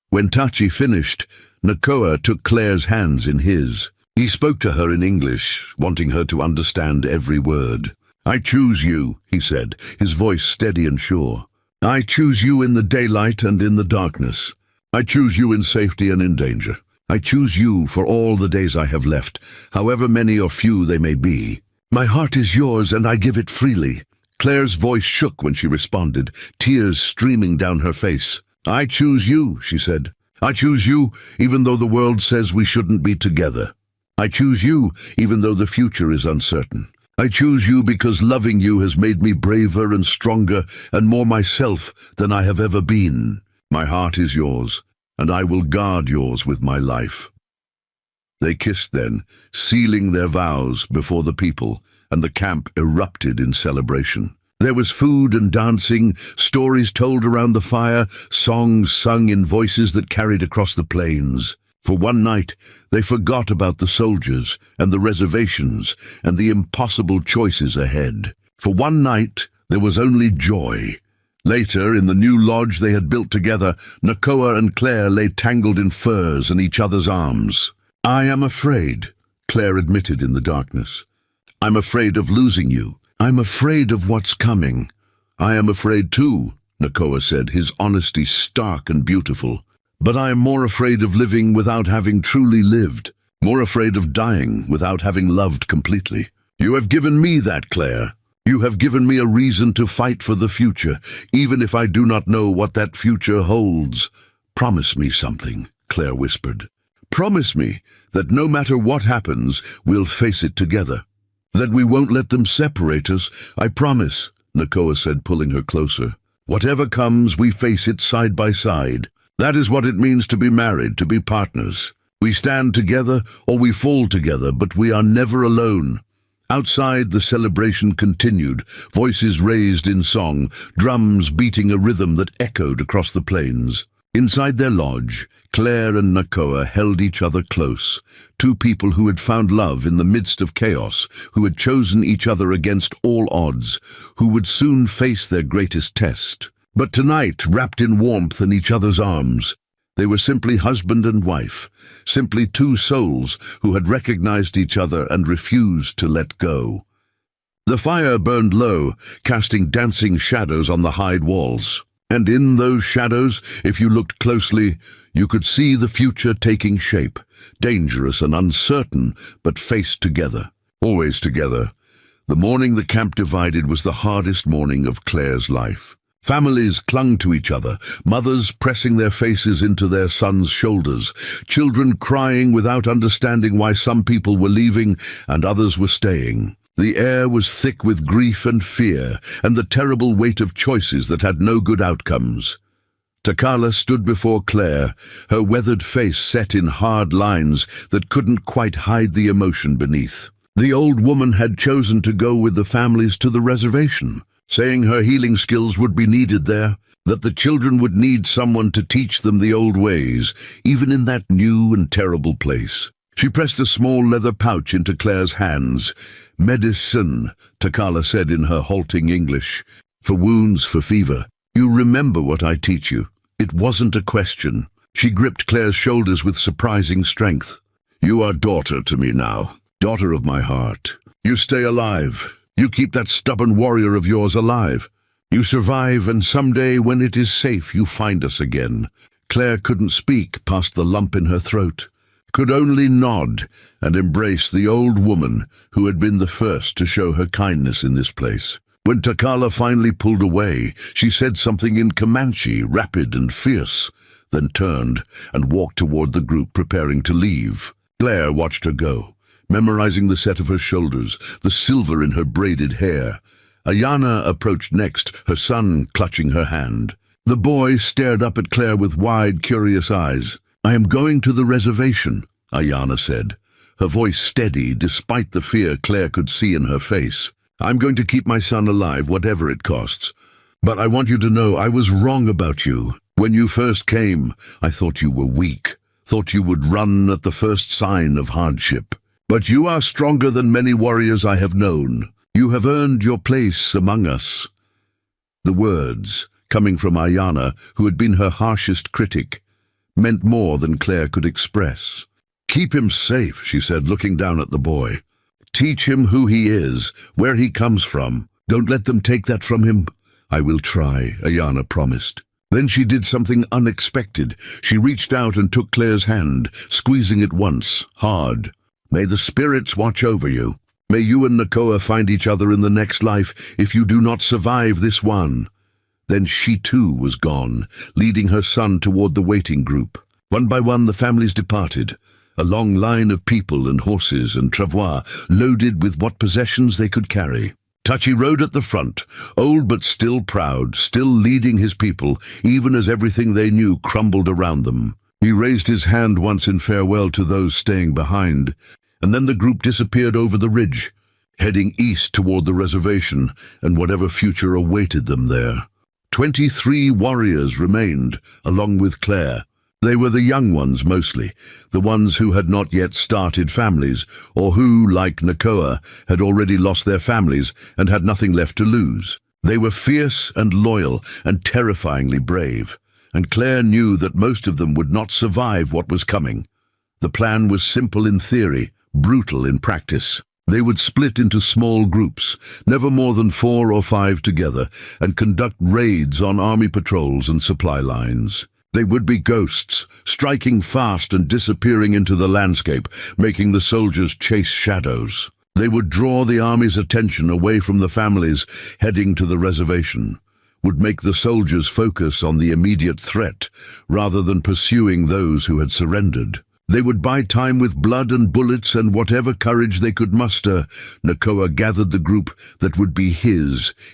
Speaker 1: When Tachi finished, Nakoa took Claire's hands in his. He spoke to her in English, wanting her to understand every word. "I choose you," he said, his voice steady and sure. "I choose you in the daylight and in the darkness. I choose you in safety and in danger. I choose you for all the days I have left, however many or few they may be. My heart is yours and I give it freely." Claire's voice shook when she responded, tears streaming down her face. "I choose you," she said. "I choose you even though the world says we shouldn't be together. I choose you even though the future is uncertain. I choose you because loving you has made me braver and stronger and more myself than I have ever been. My heart is yours, and I will guard yours with my life." They kissed then, sealing their vows before the people, and the camp erupted in celebration. There was food and dancing, stories told around the fire, songs sung in voices that carried across the plains. For one night, they forgot about the soldiers and the reservations and the impossible choices ahead. For one night, there was only joy. Later, in the new lodge they had built together, Nakoa and Claire lay tangled in furs and each other's arms. "I am afraid," Claire admitted in the darkness. "I'm afraid of losing you. I'm afraid of what's coming." "I am afraid too," Nakoa said, his honesty stark and beautiful. "But I am more afraid of living without having truly lived, more afraid of dying without having loved completely. You have given me that, Claire. You have given me a reason to fight for the future, even if I do not know what that future holds. Promise me something," Claire whispered. "Promise me that no matter what happens, we'll face it together. That we won't let them separate us. I promise," Nakoa said, pulling her closer. "Whatever comes, we face it side by side. That is what it means to be married, to be partners. We stand together or we fall together, but we are never alone." Outside, the celebration continued, voices raised in song, drums beating a rhythm that echoed across the plains. Inside their lodge, Claire and Nakoa held each other close, two people who had found love in the midst of chaos, who had chosen each other against all odds, who would soon face their greatest test. But tonight, wrapped in warmth in each other's arms, they were simply husband and wife, simply two souls who had recognized each other and refused to let go. The fire burned low, casting dancing shadows on the hide walls. And in those shadows, if you looked closely, you could see the future taking shape, dangerous and uncertain, but faced together, always together. The morning the camp divided was the hardest morning of Claire's life. Families clung to each other, mothers pressing their faces into their sons' shoulders, children crying without understanding why some people were leaving and others were staying. The air was thick with grief and fear, and the terrible weight of choices that had no good outcomes. Takala stood before Claire, her weathered face set in hard lines that couldn't quite hide the emotion beneath. The old woman had chosen to go with the families to the reservation, saying her healing skills would be needed there, that the children would need someone to teach them the old ways, even in that new and terrible place. She pressed a small leather pouch into Claire's hands. "Medicine," Takala said in her halting English. "For wounds, for fever. You remember what I teach you." It wasn't a question. She gripped Claire's shoulders with surprising strength. You are daughter to me now, daughter of my heart. You stay alive. You keep that stubborn warrior of yours alive. You survive, and someday, when it is safe, you find us again." Claire couldn't speak past the lump in her throat, could only nod and embrace the old woman who had been the first to show her kindness in this place. When Takala finally pulled away, she said something in Comanche, rapid and fierce, then turned and walked toward the group preparing to leave. Claire watched her go, memorizing the set of her shoulders, the silver in her braided hair. Ayana approached next, her son clutching her hand. The boy stared up at Claire with wide, curious eyes. "I am going to the reservation," Ayana said, her voice steady despite the fear Claire could see in her face. "I'm going to keep my son alive, whatever it costs. But I want you to know I was wrong about you. When you first came, I thought you were weak, thought you would run at the first sign of hardship. But you are stronger than many warriors I have known. You have earned your place among us." The words, coming from Ayana, who had been her harshest critic, meant more than Claire could express. "Keep him safe," she said, looking down at the boy. "Teach him who he is, where he comes from. Don't let them take that from him." "I will try," Ayana promised. Then she did something unexpected. She reached out and took Claire's hand, squeezing it once, hard. "May the spirits watch over you. May you and Nakoa find each other in the next life if you do not survive this one." Then she too was gone, leading her son toward the waiting group. One by one the families departed, a long line of people and horses and travois loaded with what possessions they could carry. Tachi rode at the front, old but still proud, still leading his people, even as everything they knew crumbled around them. He raised his hand once in farewell to those staying behind, and then the group disappeared over the ridge, heading east toward the reservation and whatever future awaited them there. 23 warriors remained, along with Claire. They were the young ones mostly, the ones who had not yet started families, or who, like Nakoa, had already lost their families and had nothing left to lose. They were fierce and loyal and terrifyingly brave, and Claire knew that most of them would not survive what was coming. The plan was simple in theory, brutal in practice. They would split into small groups, never more than 4 or 5 together, and conduct raids on army patrols and supply lines. They would be ghosts, striking fast and disappearing into the landscape, making the soldiers chase shadows. They would draw the army's attention away from the families heading to the reservation, would make the soldiers focus on the immediate threat rather than pursuing those who had surrendered. They would buy time with blood and bullets and whatever courage they could muster. Nakoa gathered the group that would be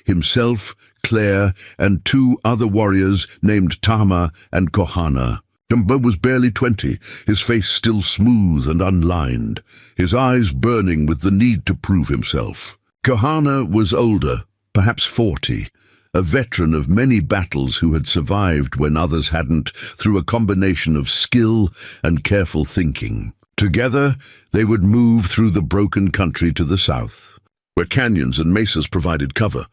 Speaker 1: himself, Claire, and 2 other warriors named Tama and Kohana. Tumba was barely 20, his face still smooth and unlined, his eyes burning with the need to prove himself. Kohana was older, perhaps 40, a veteran of many battles who had survived when others hadn't, through a combination of skill and careful thinking. Together, they would move through the broken country to the south, where canyons and mesas provided cover.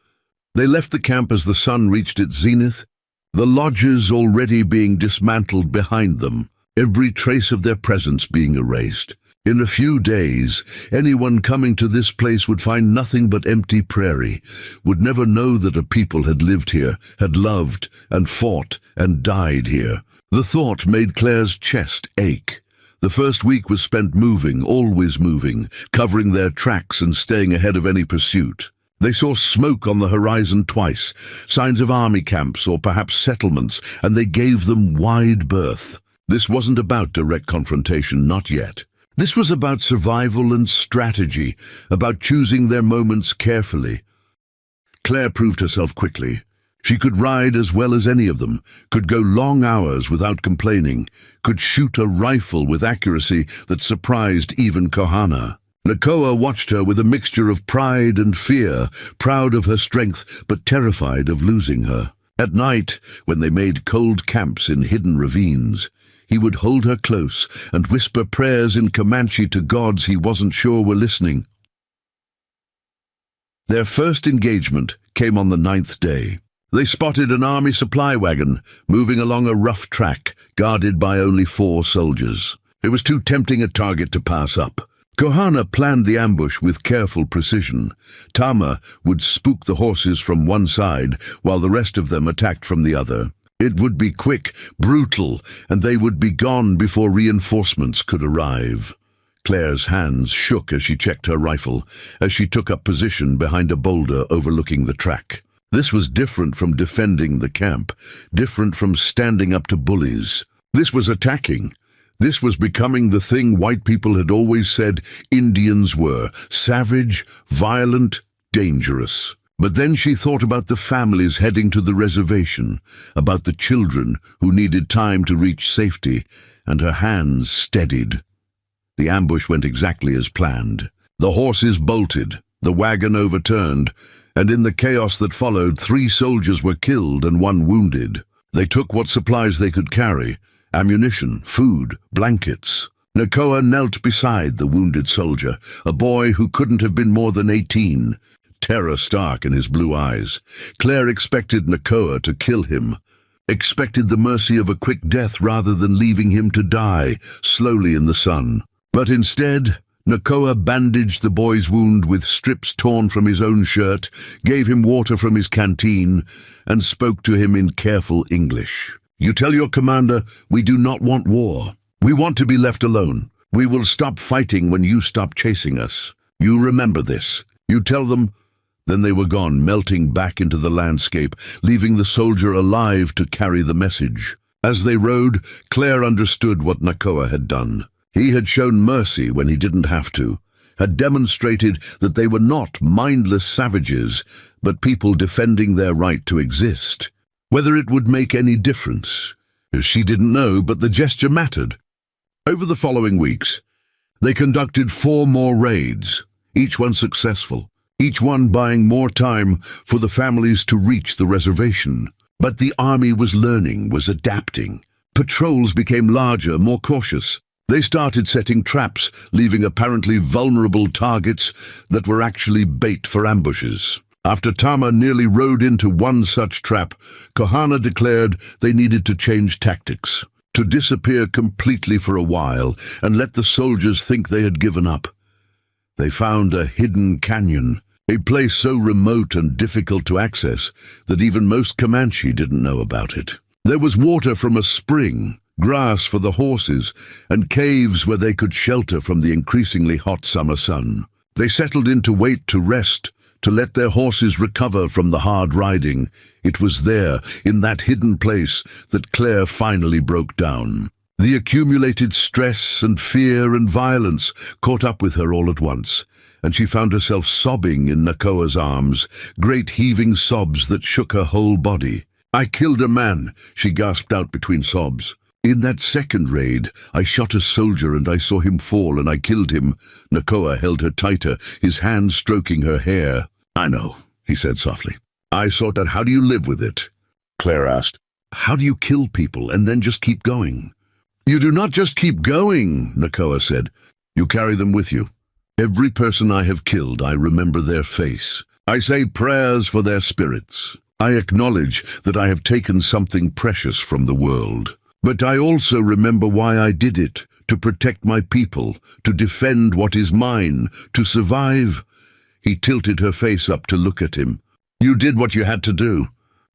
Speaker 1: They left the camp as the sun reached its zenith, the lodges already being dismantled behind them, every trace of their presence being erased. In a few days, anyone coming to this place would find nothing but empty prairie, would never know that a people had lived here, had loved and fought and died here. The thought made Claire's chest ache. The first week was spent moving, always moving, covering their tracks and staying ahead of any pursuit. They saw smoke on the horizon twice, signs of army camps or perhaps settlements, and they gave them wide berth. This wasn't about direct confrontation, not yet. This was about survival and strategy, about choosing their moments carefully. Claire proved herself quickly. She could ride as well as any of them, could go long hours without complaining, could shoot a rifle with accuracy that surprised even Kohana. Nakoa watched her with a mixture of pride and fear, proud of her strength but terrified of losing her. At night, when they made cold camps in hidden ravines, he would hold her close and whisper prayers in Comanche to gods he wasn't sure were listening. Their first engagement came on the 9th day. They spotted an army supply wagon moving along a rough track, guarded by only 4 soldiers. It was too tempting a target to pass up. Kohana planned the ambush with careful precision. Tama would spook the horses from one side, while the rest of them attacked from the other. It would be quick, brutal, and they would be gone before reinforcements could arrive. Claire's hands shook as she checked her rifle, as she took up position behind a boulder overlooking the track. This was different from defending the camp, different from standing up to bullies. This was attacking. This was becoming the thing white people had always said Indians were: savage, violent, dangerous. But then she thought about the families heading to the reservation, about the children who needed time to reach safety, and her hands steadied. The ambush went exactly as planned. The horses bolted, the wagon overturned, and in the chaos that followed, 3 soldiers were killed and 1 wounded. They took what supplies they could carry: ammunition, food, blankets. Nakoa knelt beside the wounded soldier, a boy who couldn't have been more than 18. Terror stark in his blue eyes. Claire expected Nakoa to kill him, expected the mercy of a quick death rather than leaving him to die slowly in the sun. But instead, Nakoa bandaged the boy's wound with strips torn from his own shirt, gave him water from his canteen, and spoke to him in careful English. "You tell your commander we do not want war. We want to be left alone. We will stop fighting when you stop chasing us. You remember this. You tell them." Then they were gone, melting back into the landscape, leaving the soldier alive to carry the message. As they rode, Claire understood what Nakoa had done. He had shown mercy when he didn't have to, had demonstrated that they were not mindless savages, but people defending their right to exist. Whether it would make any difference, she didn't know, but the gesture mattered. Over the following weeks, they conducted 4 more raids, each one successful, each one buying more time for the families to reach the reservation. But the army was learning, was adapting. Patrols became larger, more cautious. They started setting traps, leaving apparently vulnerable targets that were actually bait for ambushes. After Tama nearly rode into one such trap, Kohana declared they needed to change tactics, to disappear completely for a while and let the soldiers think they had given up. They found a hidden canyon, a place so remote and difficult to access that even most Comanche didn't know about it. There was water from a spring, grass for the horses, and caves where they could shelter from the increasingly hot summer sun. They settled in to wait, to rest, to let their horses recover from the hard riding. It was there, in that hidden place, that Claire finally broke down. The accumulated stress and fear and violence caught up with her all at once, and she found herself sobbing in Nakoa's arms, great heaving sobs that shook her whole body. "I killed a man," she gasped out between sobs. "In that second raid, I shot a soldier and I saw him fall and I killed him." Nakoa held her tighter, his hand stroking her hair. "I know," he said softly. "I saw that. How do you live with it?" Claire asked. "How do you kill people and then just keep going?" "You do not just keep going," Nakoa said. "You carry them with you. Every person I have killed, I remember their face. I say prayers for their spirits. I acknowledge that I have taken something precious from the world. But I also remember why I did it, to protect my people, to defend what is mine, to survive." He tilted her face up to look at him. "You did what you had to do.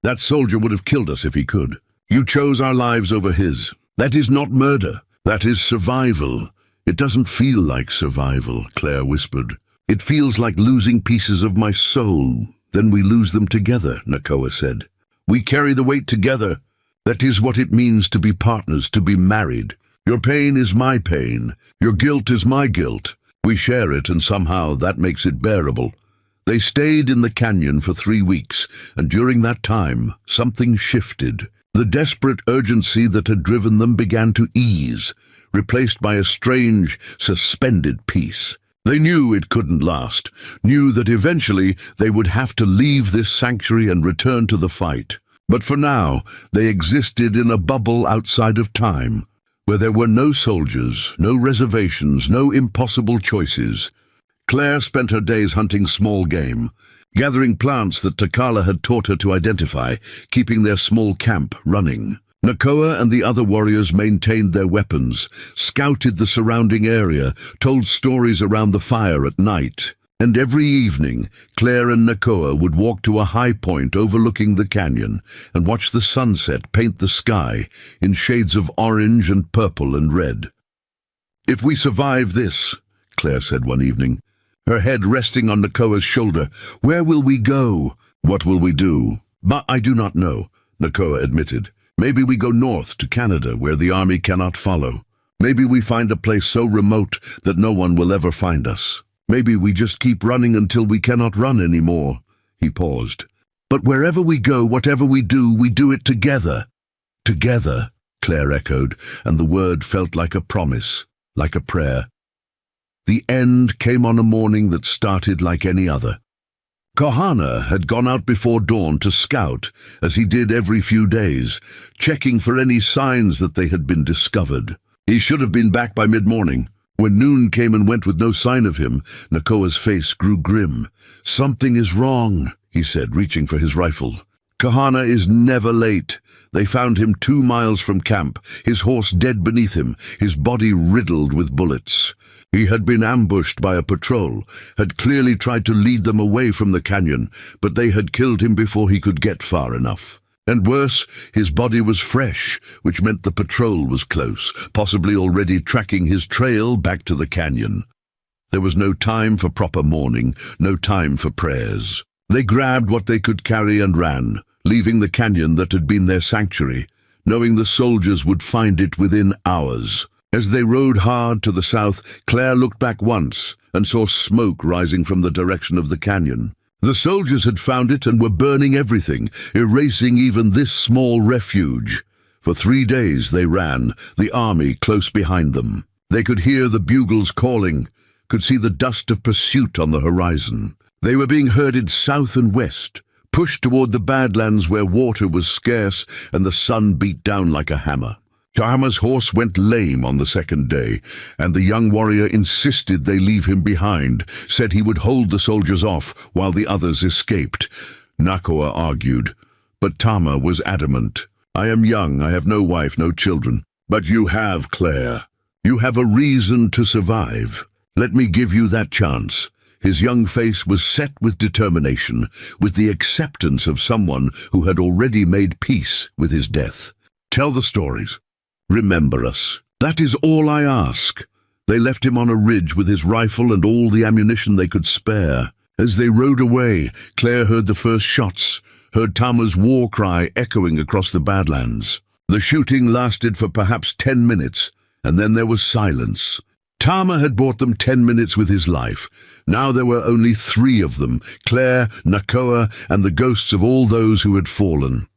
Speaker 1: That soldier would have killed us if he could. You chose our lives over his. That is not murder. That is survival." "It doesn't feel like survival," Claire whispered. "It feels like losing pieces of my soul. Then we lose them together," Nakoa said. "We carry the weight together. That is what it means to be partners, to be married. Your pain is my pain. Your guilt is my guilt. We share it, and somehow that makes it bearable." They stayed in the canyon for 3 weeks, and during that time, something shifted. The desperate urgency that had driven them began to ease, replaced by a strange, suspended peace. They knew it couldn't last, knew that eventually they would have to leave this sanctuary and return to the fight. But for now, they existed in a bubble outside of time, where there were no soldiers, no reservations, no impossible choices. Claire spent her days hunting small game, gathering plants that Takala had taught her to identify, keeping their small camp running. Nakoa and the other warriors maintained their weapons, scouted the surrounding area, told stories around the fire at night. And every evening, Claire and Nakoa would walk to a high point overlooking the canyon and watch the sunset paint the sky in shades of orange and purple and red. "If we survive this," Claire said one evening, her head resting on Nakoa's shoulder, "where will we go? What will we do?" "But I do not know," Nakoa admitted. "Maybe we go north to Canada where the army cannot follow. Maybe we find a place so remote that no one will ever find us. Maybe we just keep running until we cannot run anymore." He paused. "But wherever we go, whatever we do it together." "Together," Claire echoed, and the word felt like a promise, like a prayer. The end came on a morning that started like any other. Kahana had gone out before dawn to scout, as he did every few days, checking for any signs that they had been discovered. He should have been back by mid-morning. When noon came and went with no sign of him, Nakoa's face grew grim. "Something is wrong," he said, reaching for his rifle. "Kahana is never late." They found him 2 miles from camp, his horse dead beneath him, his body riddled with bullets. He had been ambushed by a patrol, had clearly tried to lead them away from the canyon, but they had killed him before he could get far enough. And worse, his body was fresh, which meant the patrol was close, possibly already tracking his trail back to the canyon. There was no time for proper mourning, no time for prayers. They grabbed what they could carry and ran, leaving the canyon that had been their sanctuary, knowing the soldiers would find it within hours. As they rode hard to the south, Claire looked back once and saw smoke rising from the direction of the canyon. The soldiers had found it and were burning everything, erasing even this small refuge. For 3 days they ran, the army close behind them. They could hear the bugles calling, could see the dust of pursuit on the horizon. They were being herded south and west, pushed toward the Badlands where water was scarce and the sun beat down like a hammer. Kahama's horse went lame on the 2nd day, and the young warrior insisted they leave him behind, said he would hold the soldiers off while the others escaped. Nakoa argued, but Tama was adamant. "I am young, I have no wife, no children. But you have, Claire. You have a reason to survive. Let me give you that chance." His young face was set with determination, with the acceptance of someone who had already made peace with his death. "Tell the stories. Remember us. That is all I ask." They left him on a ridge with his rifle and all the ammunition they could spare. As they rode away, Claire heard the first shots, heard Tama's war cry echoing across the Badlands. The shooting lasted for perhaps 10 minutes, and then there was silence. Tama had bought them 10 minutes with his life. Now there were only 3 of them, Claire, Nakoa, and the ghosts of all those who had fallen.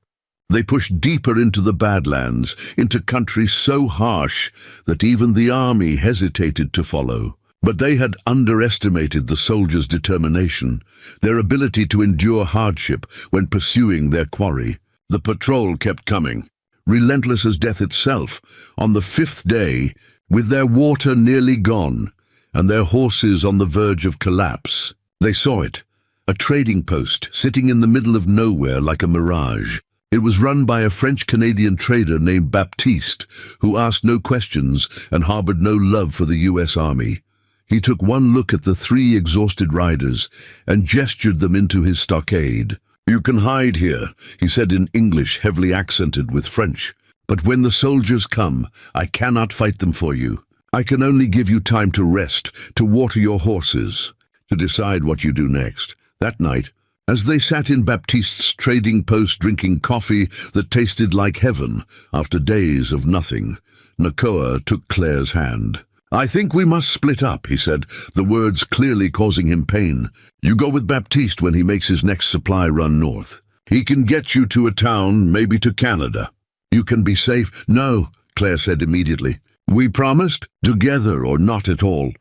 Speaker 1: They pushed deeper into the Badlands, into country so harsh that even the army hesitated to follow. But they had underestimated the soldiers' determination, their ability to endure hardship when pursuing their quarry. The patrol kept coming, relentless as death itself. On the 5th day, with their water nearly gone, and their horses on the verge of collapse, they saw it, a trading post sitting in the middle of nowhere like a mirage. It was run by a French-Canadian trader named Baptiste, who asked no questions and harbored no love for the U.S. Army. He took one look at the 3 exhausted riders and gestured them into his stockade. "You can hide here," he said in English heavily accented with French. "But when the soldiers come, I cannot fight them for you. I can only give you time to rest, to water your horses, to decide what you do next." That night, as they sat in Baptiste's trading post drinking coffee that tasted like heaven after days of nothing, Nakoa took Claire's hand. "I think we must split up," he said, the words clearly causing him pain. "You go with Baptiste when he makes his next supply run north. He can get you to a town, maybe to Canada. You can be safe." "No," Claire said immediately. "We promised, together or not at all."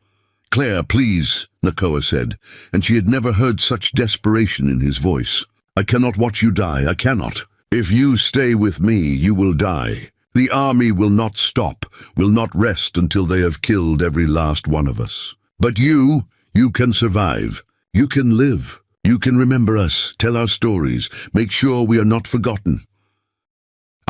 Speaker 1: "Claire, please," Nakoa said, and she had never heard such desperation in his voice. "I cannot watch you die, I cannot. If you stay with me, you will die. The army will not stop, will not rest until they have killed every last one of us. But you can survive. You can live. You can remember us, tell our stories, make sure we are not forgotten."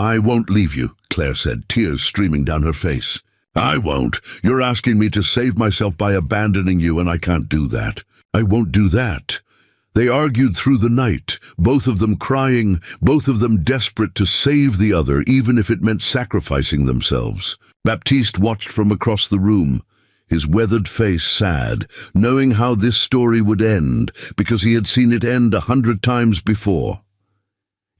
Speaker 1: "I won't leave you," Claire said, tears streaming down her face. "I won't. You're asking me to save myself by abandoning you, and I can't do that. I won't do that." They argued through the night, both of them crying, both of them desperate to save the other, even if it meant sacrificing themselves. Baptiste watched from across the room, his weathered face sad, knowing how this story would end, because he had seen it end 100 times before.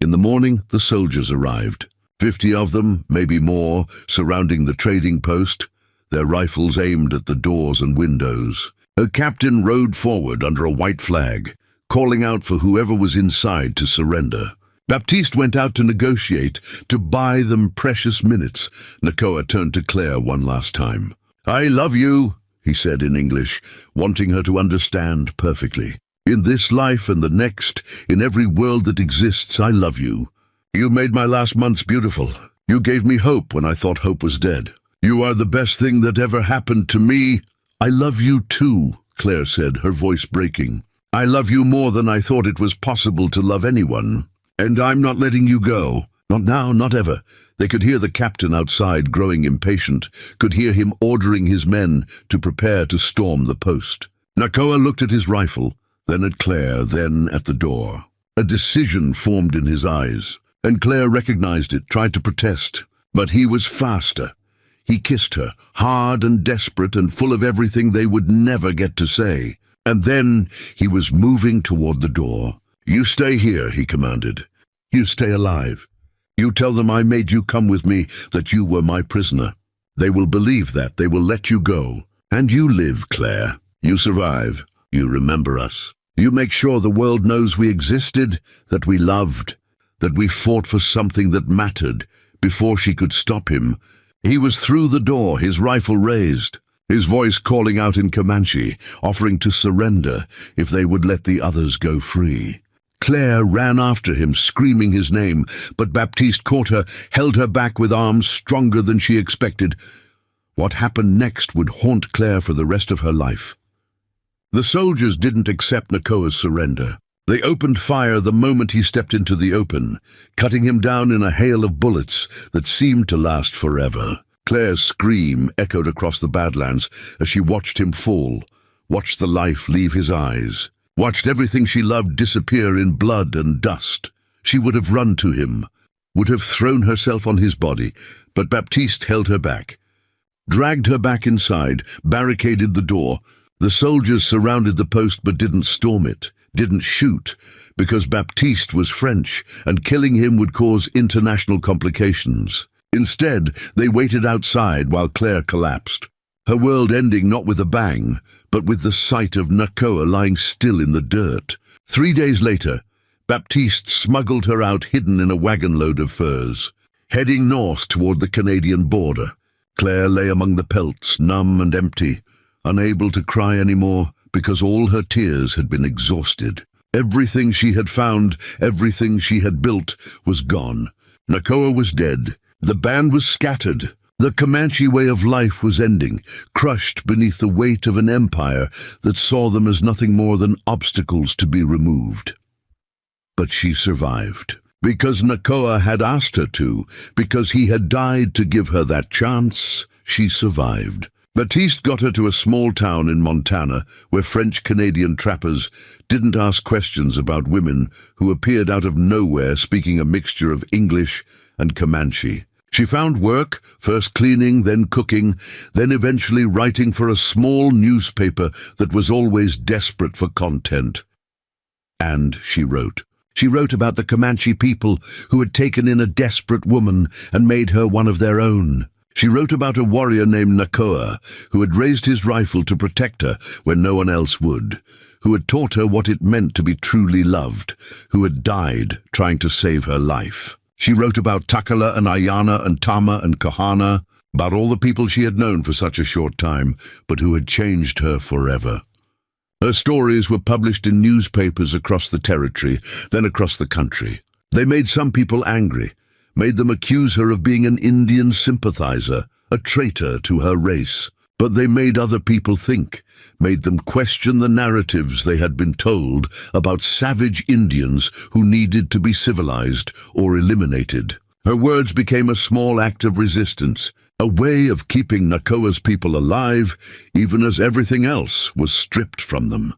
Speaker 1: In the morning, the soldiers arrived. 50 of them, maybe more, surrounding the trading post, their rifles aimed at the doors and windows. A captain rode forward under a white flag, calling out for whoever was inside to surrender. Baptiste went out to negotiate, to buy them precious minutes. Nakoa turned to Claire one last time. "I love you," he said in English, wanting her to understand perfectly. "In this life and the next, in every world that exists, I love you. You made my last months beautiful. You gave me hope when I thought hope was dead. You are the best thing that ever happened to me." "I love you too," Claire said, her voice breaking. "I love you more than I thought it was possible to love anyone. And I'm not letting you go. Not now, not ever." They could hear the captain outside growing impatient, could hear him ordering his men to prepare to storm the post. Nakoa looked at his rifle, then at Claire, then at the door. A decision formed in his eyes, and Claire recognized it, tried to protest. But he was faster. He kissed her, hard and desperate and full of everything they would never get to say. And then he was moving toward the door. "You stay here," he commanded. "You stay alive. You tell them I made you come with me, that you were my prisoner. They will believe that. They will let you go. And you live, Claire. You survive. You remember us. You make sure the world knows we existed, that we loved, that we fought for something that mattered." Before she could stop him, he was through the door, his rifle raised, his voice calling out in Comanche, offering to surrender if they would let the others go free. Claire ran after him, screaming his name, but Baptiste caught her, held her back with arms stronger than she expected. What happened next would haunt Claire for the rest of her life. The soldiers didn't accept Nakoa's surrender. They opened fire the moment he stepped into the open, cutting him down in a hail of bullets that seemed to last forever. Claire's scream echoed across the Badlands as she watched him fall, watched the life leave his eyes, watched everything she loved disappear in blood and dust. She would have run to him, would have thrown herself on his body, but Baptiste held her back, dragged her back inside, barricaded the door. The soldiers surrounded the post but didn't storm it, didn't shoot, because Baptiste was French, and killing him would cause international complications. Instead, they waited outside while Claire collapsed, her world ending not with a bang, but with the sight of Nakoa lying still in the dirt. 3 days later, Baptiste smuggled her out hidden in a wagon load of furs, heading north toward the Canadian border. Claire lay among the pelts, numb and empty, unable to cry anymore because all her tears had been exhausted. Everything she had found, everything she had built, was gone. Nakoa was dead. The band was scattered. The Comanche way of life was ending, crushed beneath the weight of an empire that saw them as nothing more than obstacles to be removed. But she survived, because Nakoa had asked her to, because he had died to give her that chance. She survived. Baptiste got her to a small town in Montana where French-Canadian trappers didn't ask questions about women who appeared out of nowhere speaking a mixture of English and Comanche. She found work, first cleaning, then cooking, then eventually writing for a small newspaper that was always desperate for content. And she wrote. She wrote about the Comanche people who had taken in a desperate woman and made her one of their own. She wrote about a warrior named Nakoa, who had raised his rifle to protect her when no one else would, who had taught her what it meant to be truly loved, who had died trying to save her life. She wrote about Takala and Ayana and Tama and Kahana, about all the people she had known for such a short time, but who had changed her forever. Her stories were published in newspapers across the territory, then across the country. They made some people angry, made them accuse her of being an Indian sympathizer, a traitor to her race. But they made other people think, made them question the narratives they had been told about savage Indians who needed to be civilized or eliminated. Her words became a small act of resistance, a way of keeping Nakoa's people alive, even as everything else was stripped from them.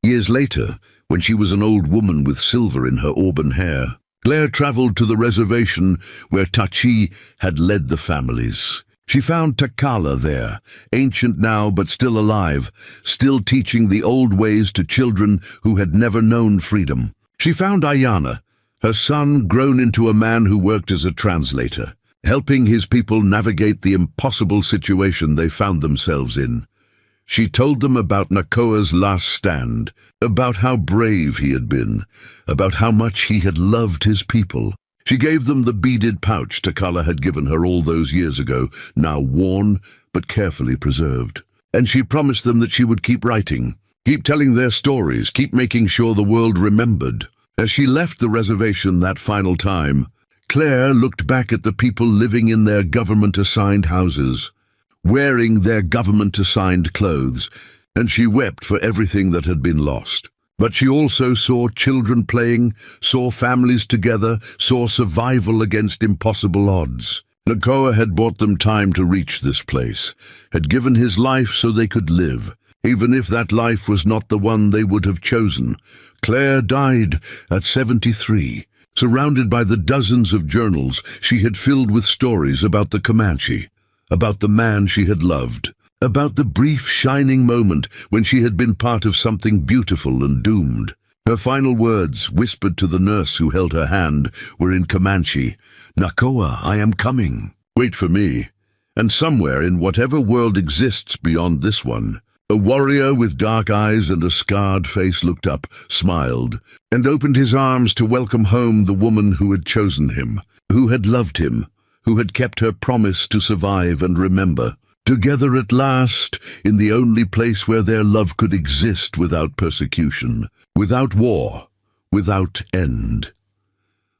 Speaker 1: Years later, when she was an old woman with silver in her auburn hair, Claire traveled to the reservation where Tachi had led the families. She found Takala there, ancient now but still alive, still teaching the old ways to children who had never known freedom. She found Ayana, her son grown into a man who worked as a translator, helping his people navigate the impossible situation they found themselves in. She told them about Nakoa's last stand, about how brave he had been, about how much he had loved his people. She gave them the beaded pouch Takala had given her all those years ago, now worn but carefully preserved. And she promised them that she would keep writing, keep telling their stories, keep making sure the world remembered. As she left the reservation that final time, Claire looked back at the people living in their government-assigned houses, wearing their government-assigned clothes, and she wept for everything that had been lost. But she also saw children playing, saw families together, saw survival against impossible odds. Nakoa had bought them time to reach this place, had given his life so they could live, even if that life was not the one they would have chosen. Claire died at 73, surrounded by the dozens of journals she had filled with stories about the Comanche, about the man she had loved, about the brief shining moment when she had been part of something beautiful and doomed. Her final words, whispered to the nurse who held her hand, were in Comanche, "Nakoa, I am coming. Wait for me." And somewhere in whatever world exists beyond this one, a warrior with dark eyes and a scarred face looked up, smiled, and opened his arms to welcome home the woman who had chosen him, who had loved him, who had kept her promise to survive and remember. Together at last, in the only place where their love could exist without persecution, without war, without end.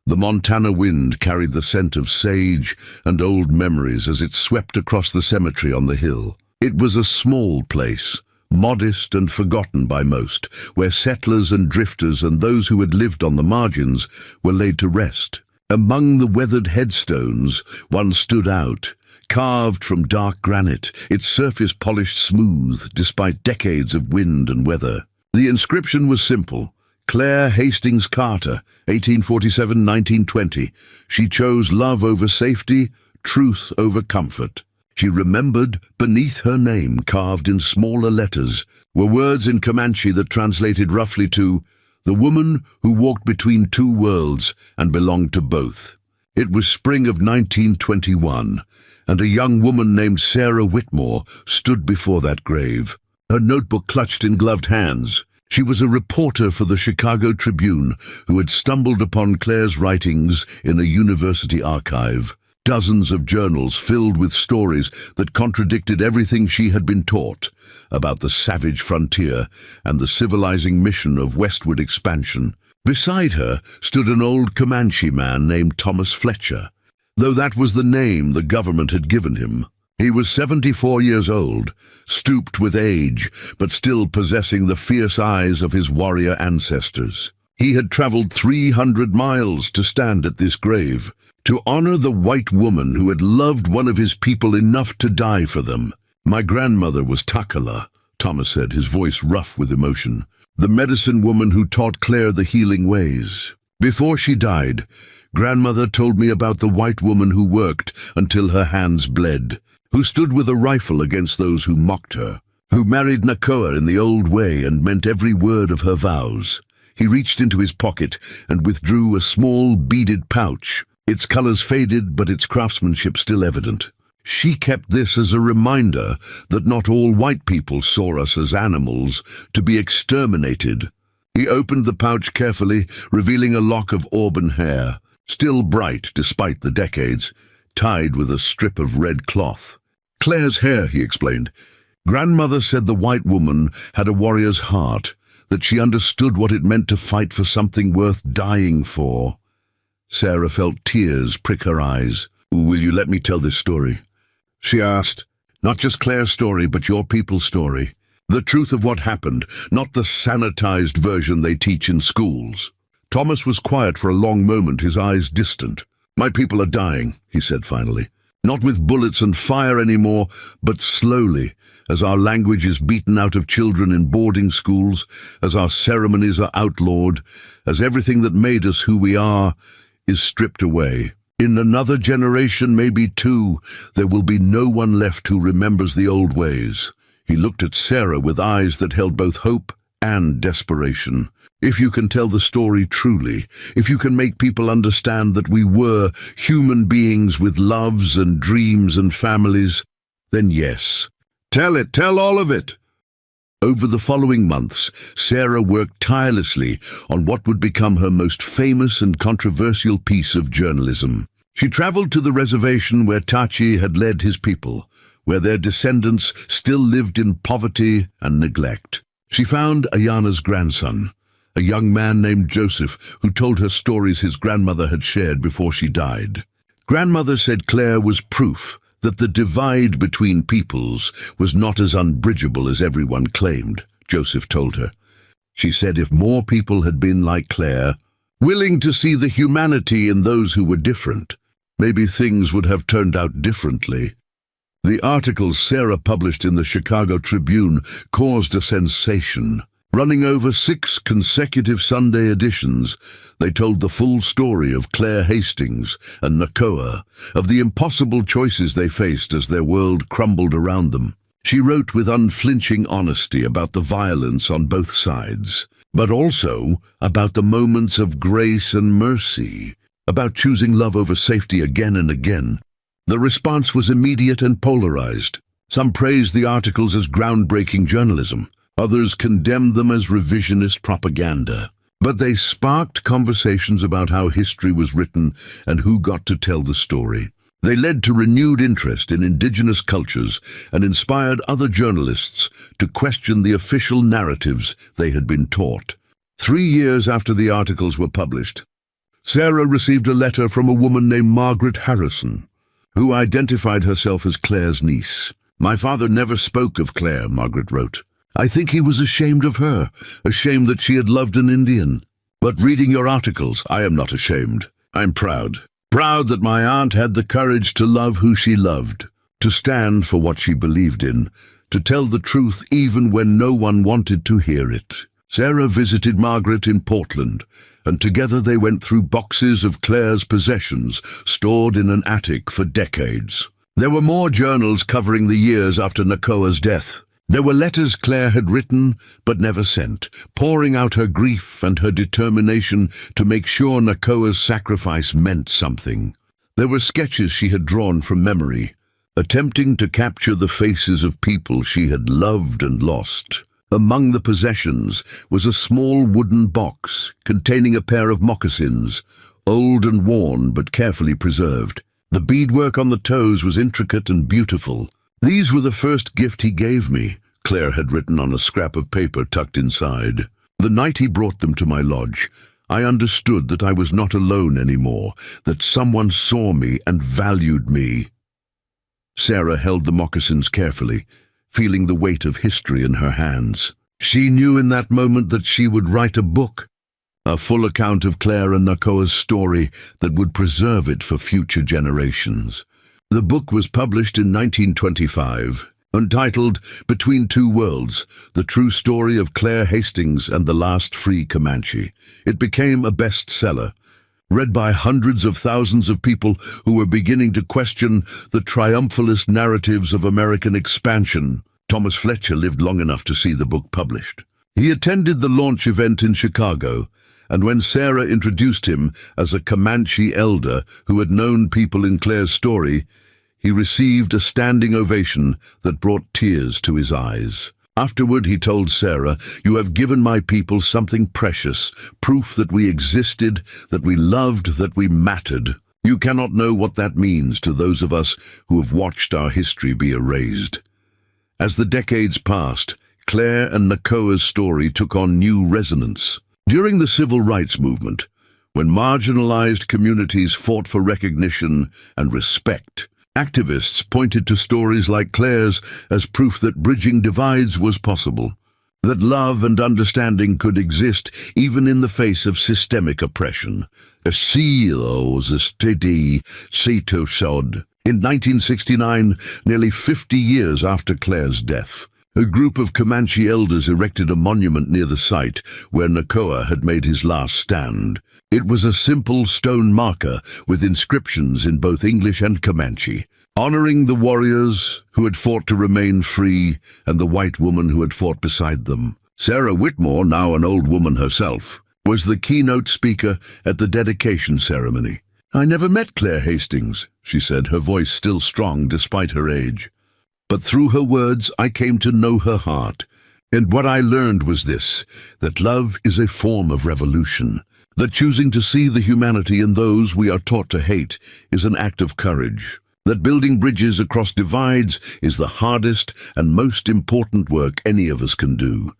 Speaker 1: The Montana wind carried the scent of sage and old memories as it swept across the cemetery on the hill. It was a small place, modest and forgotten by most, where settlers and drifters and those who had lived on the margins were laid to rest. Among the weathered headstones, one stood out, carved from dark granite, its surface polished smooth despite decades of wind and weather. The inscription was simple: Claire Hastings Carter, 1847-1920. She chose love over safety, truth over comfort. She remembered, beneath her name, carved in smaller letters, were words in Comanche that translated roughly to, "The woman who walked between two worlds and belonged to both." It was spring of 1921, and a young woman named Sarah Whitmore stood before that grave, her notebook clutched in gloved hands. She was a reporter for the Chicago Tribune who had stumbled upon Claire's writings in a university archive. Dozens of journals filled with stories that contradicted everything she had been taught about the savage frontier and the civilizing mission of westward expansion. Beside her stood an old Comanche man named Thomas Fletcher, though that was the name the government had given him. He was 74 years old, stooped with age, but still possessing the fierce eyes of his warrior ancestors. He had traveled 300 miles to stand at this grave, to honor the white woman who had loved one of his people enough to die for them. "My grandmother was Takala," Thomas said, his voice rough with emotion, "the medicine woman who taught Claire the healing ways. Before she died, Grandmother told me about the white woman who worked until her hands bled, who stood with a rifle against those who mocked her, who married Nakoa in the old way and meant every word of her vows." He reached into his pocket and withdrew a small beaded pouch, its colors faded but its craftsmanship still evident. She kept this as a reminder that not all white people saw us as animals to be exterminated. He opened the pouch carefully, revealing a lock of auburn hair, still bright despite the decades, tied with a strip of red cloth. "Claire's hair," he explained. "Grandmother said the white woman had a warrior's heart, that she understood what it meant to fight for something worth dying for." Sarah felt tears prick her eyes. "Will you let me tell this story?" she asked. "Not just Claire's story, but your people's story. The truth of what happened, not the sanitized version they teach in schools." Thomas was quiet for a long moment, his eyes distant. "My people are dying," he said finally. "Not with bullets and fire anymore, but slowly, as our language is beaten out of children in boarding schools, as our ceremonies are outlawed, as everything that made us who we are is stripped away. In another generation, maybe two, there will be no one left who remembers the old ways." He looked at Sarah with eyes that held both hope and desperation. "If you can tell the story truly, if you can make people understand that we were human beings with loves and dreams and families, then yes. Tell it, tell all of it." Over the following months, Sarah worked tirelessly on what would become her most famous and controversial piece of journalism. She traveled to the reservation where Tachi had led his people, where their descendants still lived in poverty and neglect. She found Ayana's grandson, a young man named Joseph, who told her stories his grandmother had shared before she died. Grandmother said Claire was proof that the divide between peoples was not as unbridgeable as everyone claimed, Joseph told her. She said if more people had been like Claire, willing to see the humanity in those who were different, maybe things would have turned out differently. The articles Sarah published in the Chicago Tribune caused a sensation. Running over 6 consecutive Sunday editions, they told the full story of Claire Hastings and Nakoa, of the impossible choices they faced as their world crumbled around them. She wrote with unflinching honesty about the violence on both sides, but also about the moments of grace and mercy, about choosing love over safety again and again. The response was immediate and polarized. Some praised the articles as groundbreaking journalism. Others condemned them as revisionist propaganda. But they sparked conversations about how history was written and who got to tell the story. They led to renewed interest in indigenous cultures and inspired other journalists to question the official narratives they had been taught. 3 years after the articles were published, Sarah received a letter from a woman named Margaret Harrison, who identified herself as Claire's niece. "My father never spoke of Claire," Margaret wrote. "I think he was ashamed of her, ashamed that she had loved an Indian. But reading your articles, I am not ashamed. I'm proud. Proud that my aunt had the courage to love who she loved, to stand for what she believed in, to tell the truth even when no one wanted to hear it." Sarah visited Margaret in Portland, and together they went through boxes of Claire's possessions stored in an attic for decades. There were more journals covering the years after Nakoa's death. There were letters Claire had written but never sent, pouring out her grief and her determination to make sure Nakoa's sacrifice meant something. There were sketches she had drawn from memory, attempting to capture the faces of people she had loved and lost. Among the possessions was a small wooden box containing a pair of moccasins, old and worn but carefully preserved. The beadwork on the toes was intricate and beautiful. "These were the first gift he gave me," Claire had written on a scrap of paper tucked inside. "The night he brought them to my lodge, I understood that I was not alone anymore, that someone saw me and valued me." Sarah held the moccasins carefully, feeling the weight of history in her hands. She knew in that moment that she would write a book, a full account of Claire and Nakoa's story that would preserve it for future generations. The book was published in 1925, entitled Between Two Worlds, The True Story of Claire Hastings and the Last Free Comanche. It became a bestseller, read by hundreds of thousands of people who were beginning to question the triumphalist narratives of American expansion. Thomas Fletcher lived long enough to see the book published. He attended the launch event in Chicago, and when Sarah introduced him as a Comanche elder who had known people in Claire's story, he received a standing ovation that brought tears to his eyes. Afterward, he told Sarah, "You have given my people something precious, proof that we existed, that we loved, that we mattered. You cannot know what that means to those of us who have watched our history be erased." As the decades passed, Claire and Nakoa's story took on new resonance. During the civil rights movement, when marginalized communities fought for recognition and respect, activists pointed to stories like Claire's as proof that bridging divides was possible. that love and understanding could exist even in the face of systemic oppression. In 1969, nearly 50 years after Claire's death, a group of Comanche elders erected a monument near the site where Nakoa had made his last stand. It was a simple stone marker with inscriptions in both English and Comanche, honoring the warriors who had fought to remain free and the white woman who had fought beside them. Sarah Whitmore, now an old woman herself, was the keynote speaker at the dedication ceremony. "I never met Claire Hastings," she said, her voice still strong despite her age. "But through her words I came to know her heart. And what I learned was this, that love is a form of revolution, that choosing to see the humanity in those we are taught to hate is an act of courage, that building bridges across divides is the hardest and most important work any of us can do."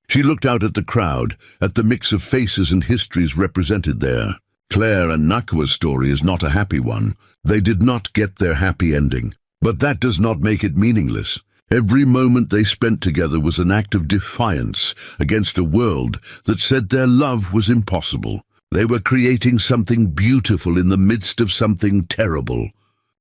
Speaker 1: She looked out at the crowd, at the mix of faces and histories represented there. Claire and Nakoa's story is not a happy one. They did not get their happy ending. But that does not make it meaningless. Every moment they spent together was an act of defiance against a world that said their love was impossible. They were creating something beautiful in the midst of something terrible.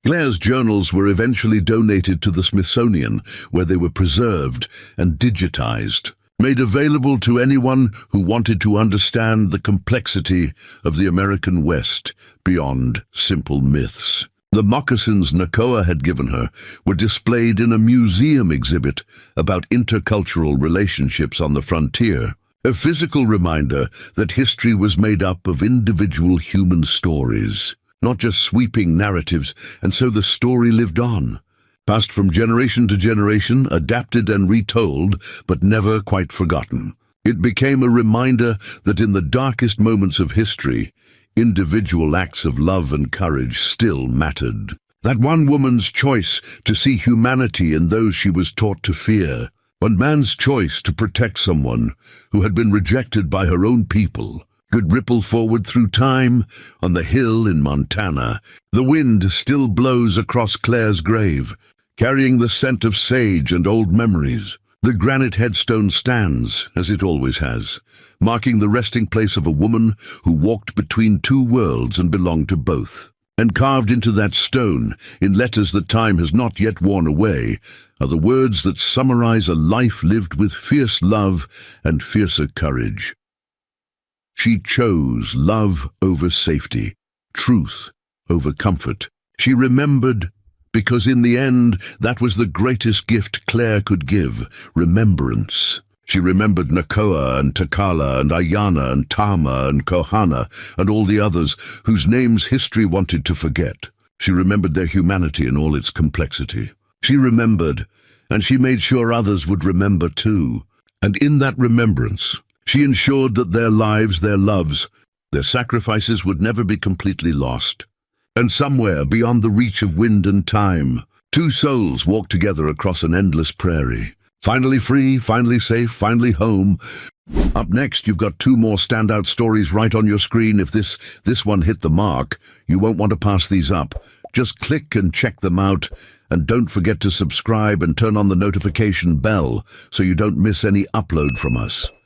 Speaker 1: Claire's journals were eventually donated to the Smithsonian, where they were preserved and digitized, made available to anyone who wanted to understand the complexity of the American West beyond simple myths. The moccasins Nakoa had given her were displayed in a museum exhibit about intercultural relationships on the frontier, a physical reminder that history was made up of individual human stories, not just sweeping narratives, and so the story lived on, passed from generation to generation, adapted and retold, but never quite forgotten. It became a reminder that in the darkest moments of history, individual acts of love and courage still mattered. That one woman's choice to see humanity in those she was taught to fear, one man's choice to protect someone who had been rejected by her own people, could ripple forward through time. On the hill in Montana, the wind still blows across Claire's grave, carrying the scent of sage and old memories. The granite headstone stands, as it always has, marking the resting place of a woman who walked between two worlds and belonged to both. And carved into that stone, in letters that time has not yet worn away, are the words that summarize a life lived with fierce love and fiercer courage. She chose love over safety, truth over comfort. She remembered, because in the end, that was the greatest gift Claire could give, remembrance. She remembered Nakoa and Takala and Ayana and Tama and Kohana and all the others whose names history wanted to forget. She remembered their humanity in all its complexity. She remembered, and she made sure others would remember too. And in that remembrance, she ensured that their lives, their loves, their sacrifices would never be completely lost. And somewhere beyond the reach of wind and time, two souls walked together across an endless prairie. Finally free, finally safe, finally home. Up next, you've got two more standout stories right on your screen. If this one hit the mark, you won't want to pass these up. Just click and check them out. And don't forget to subscribe and turn on the notification bell so you don't miss any upload from us.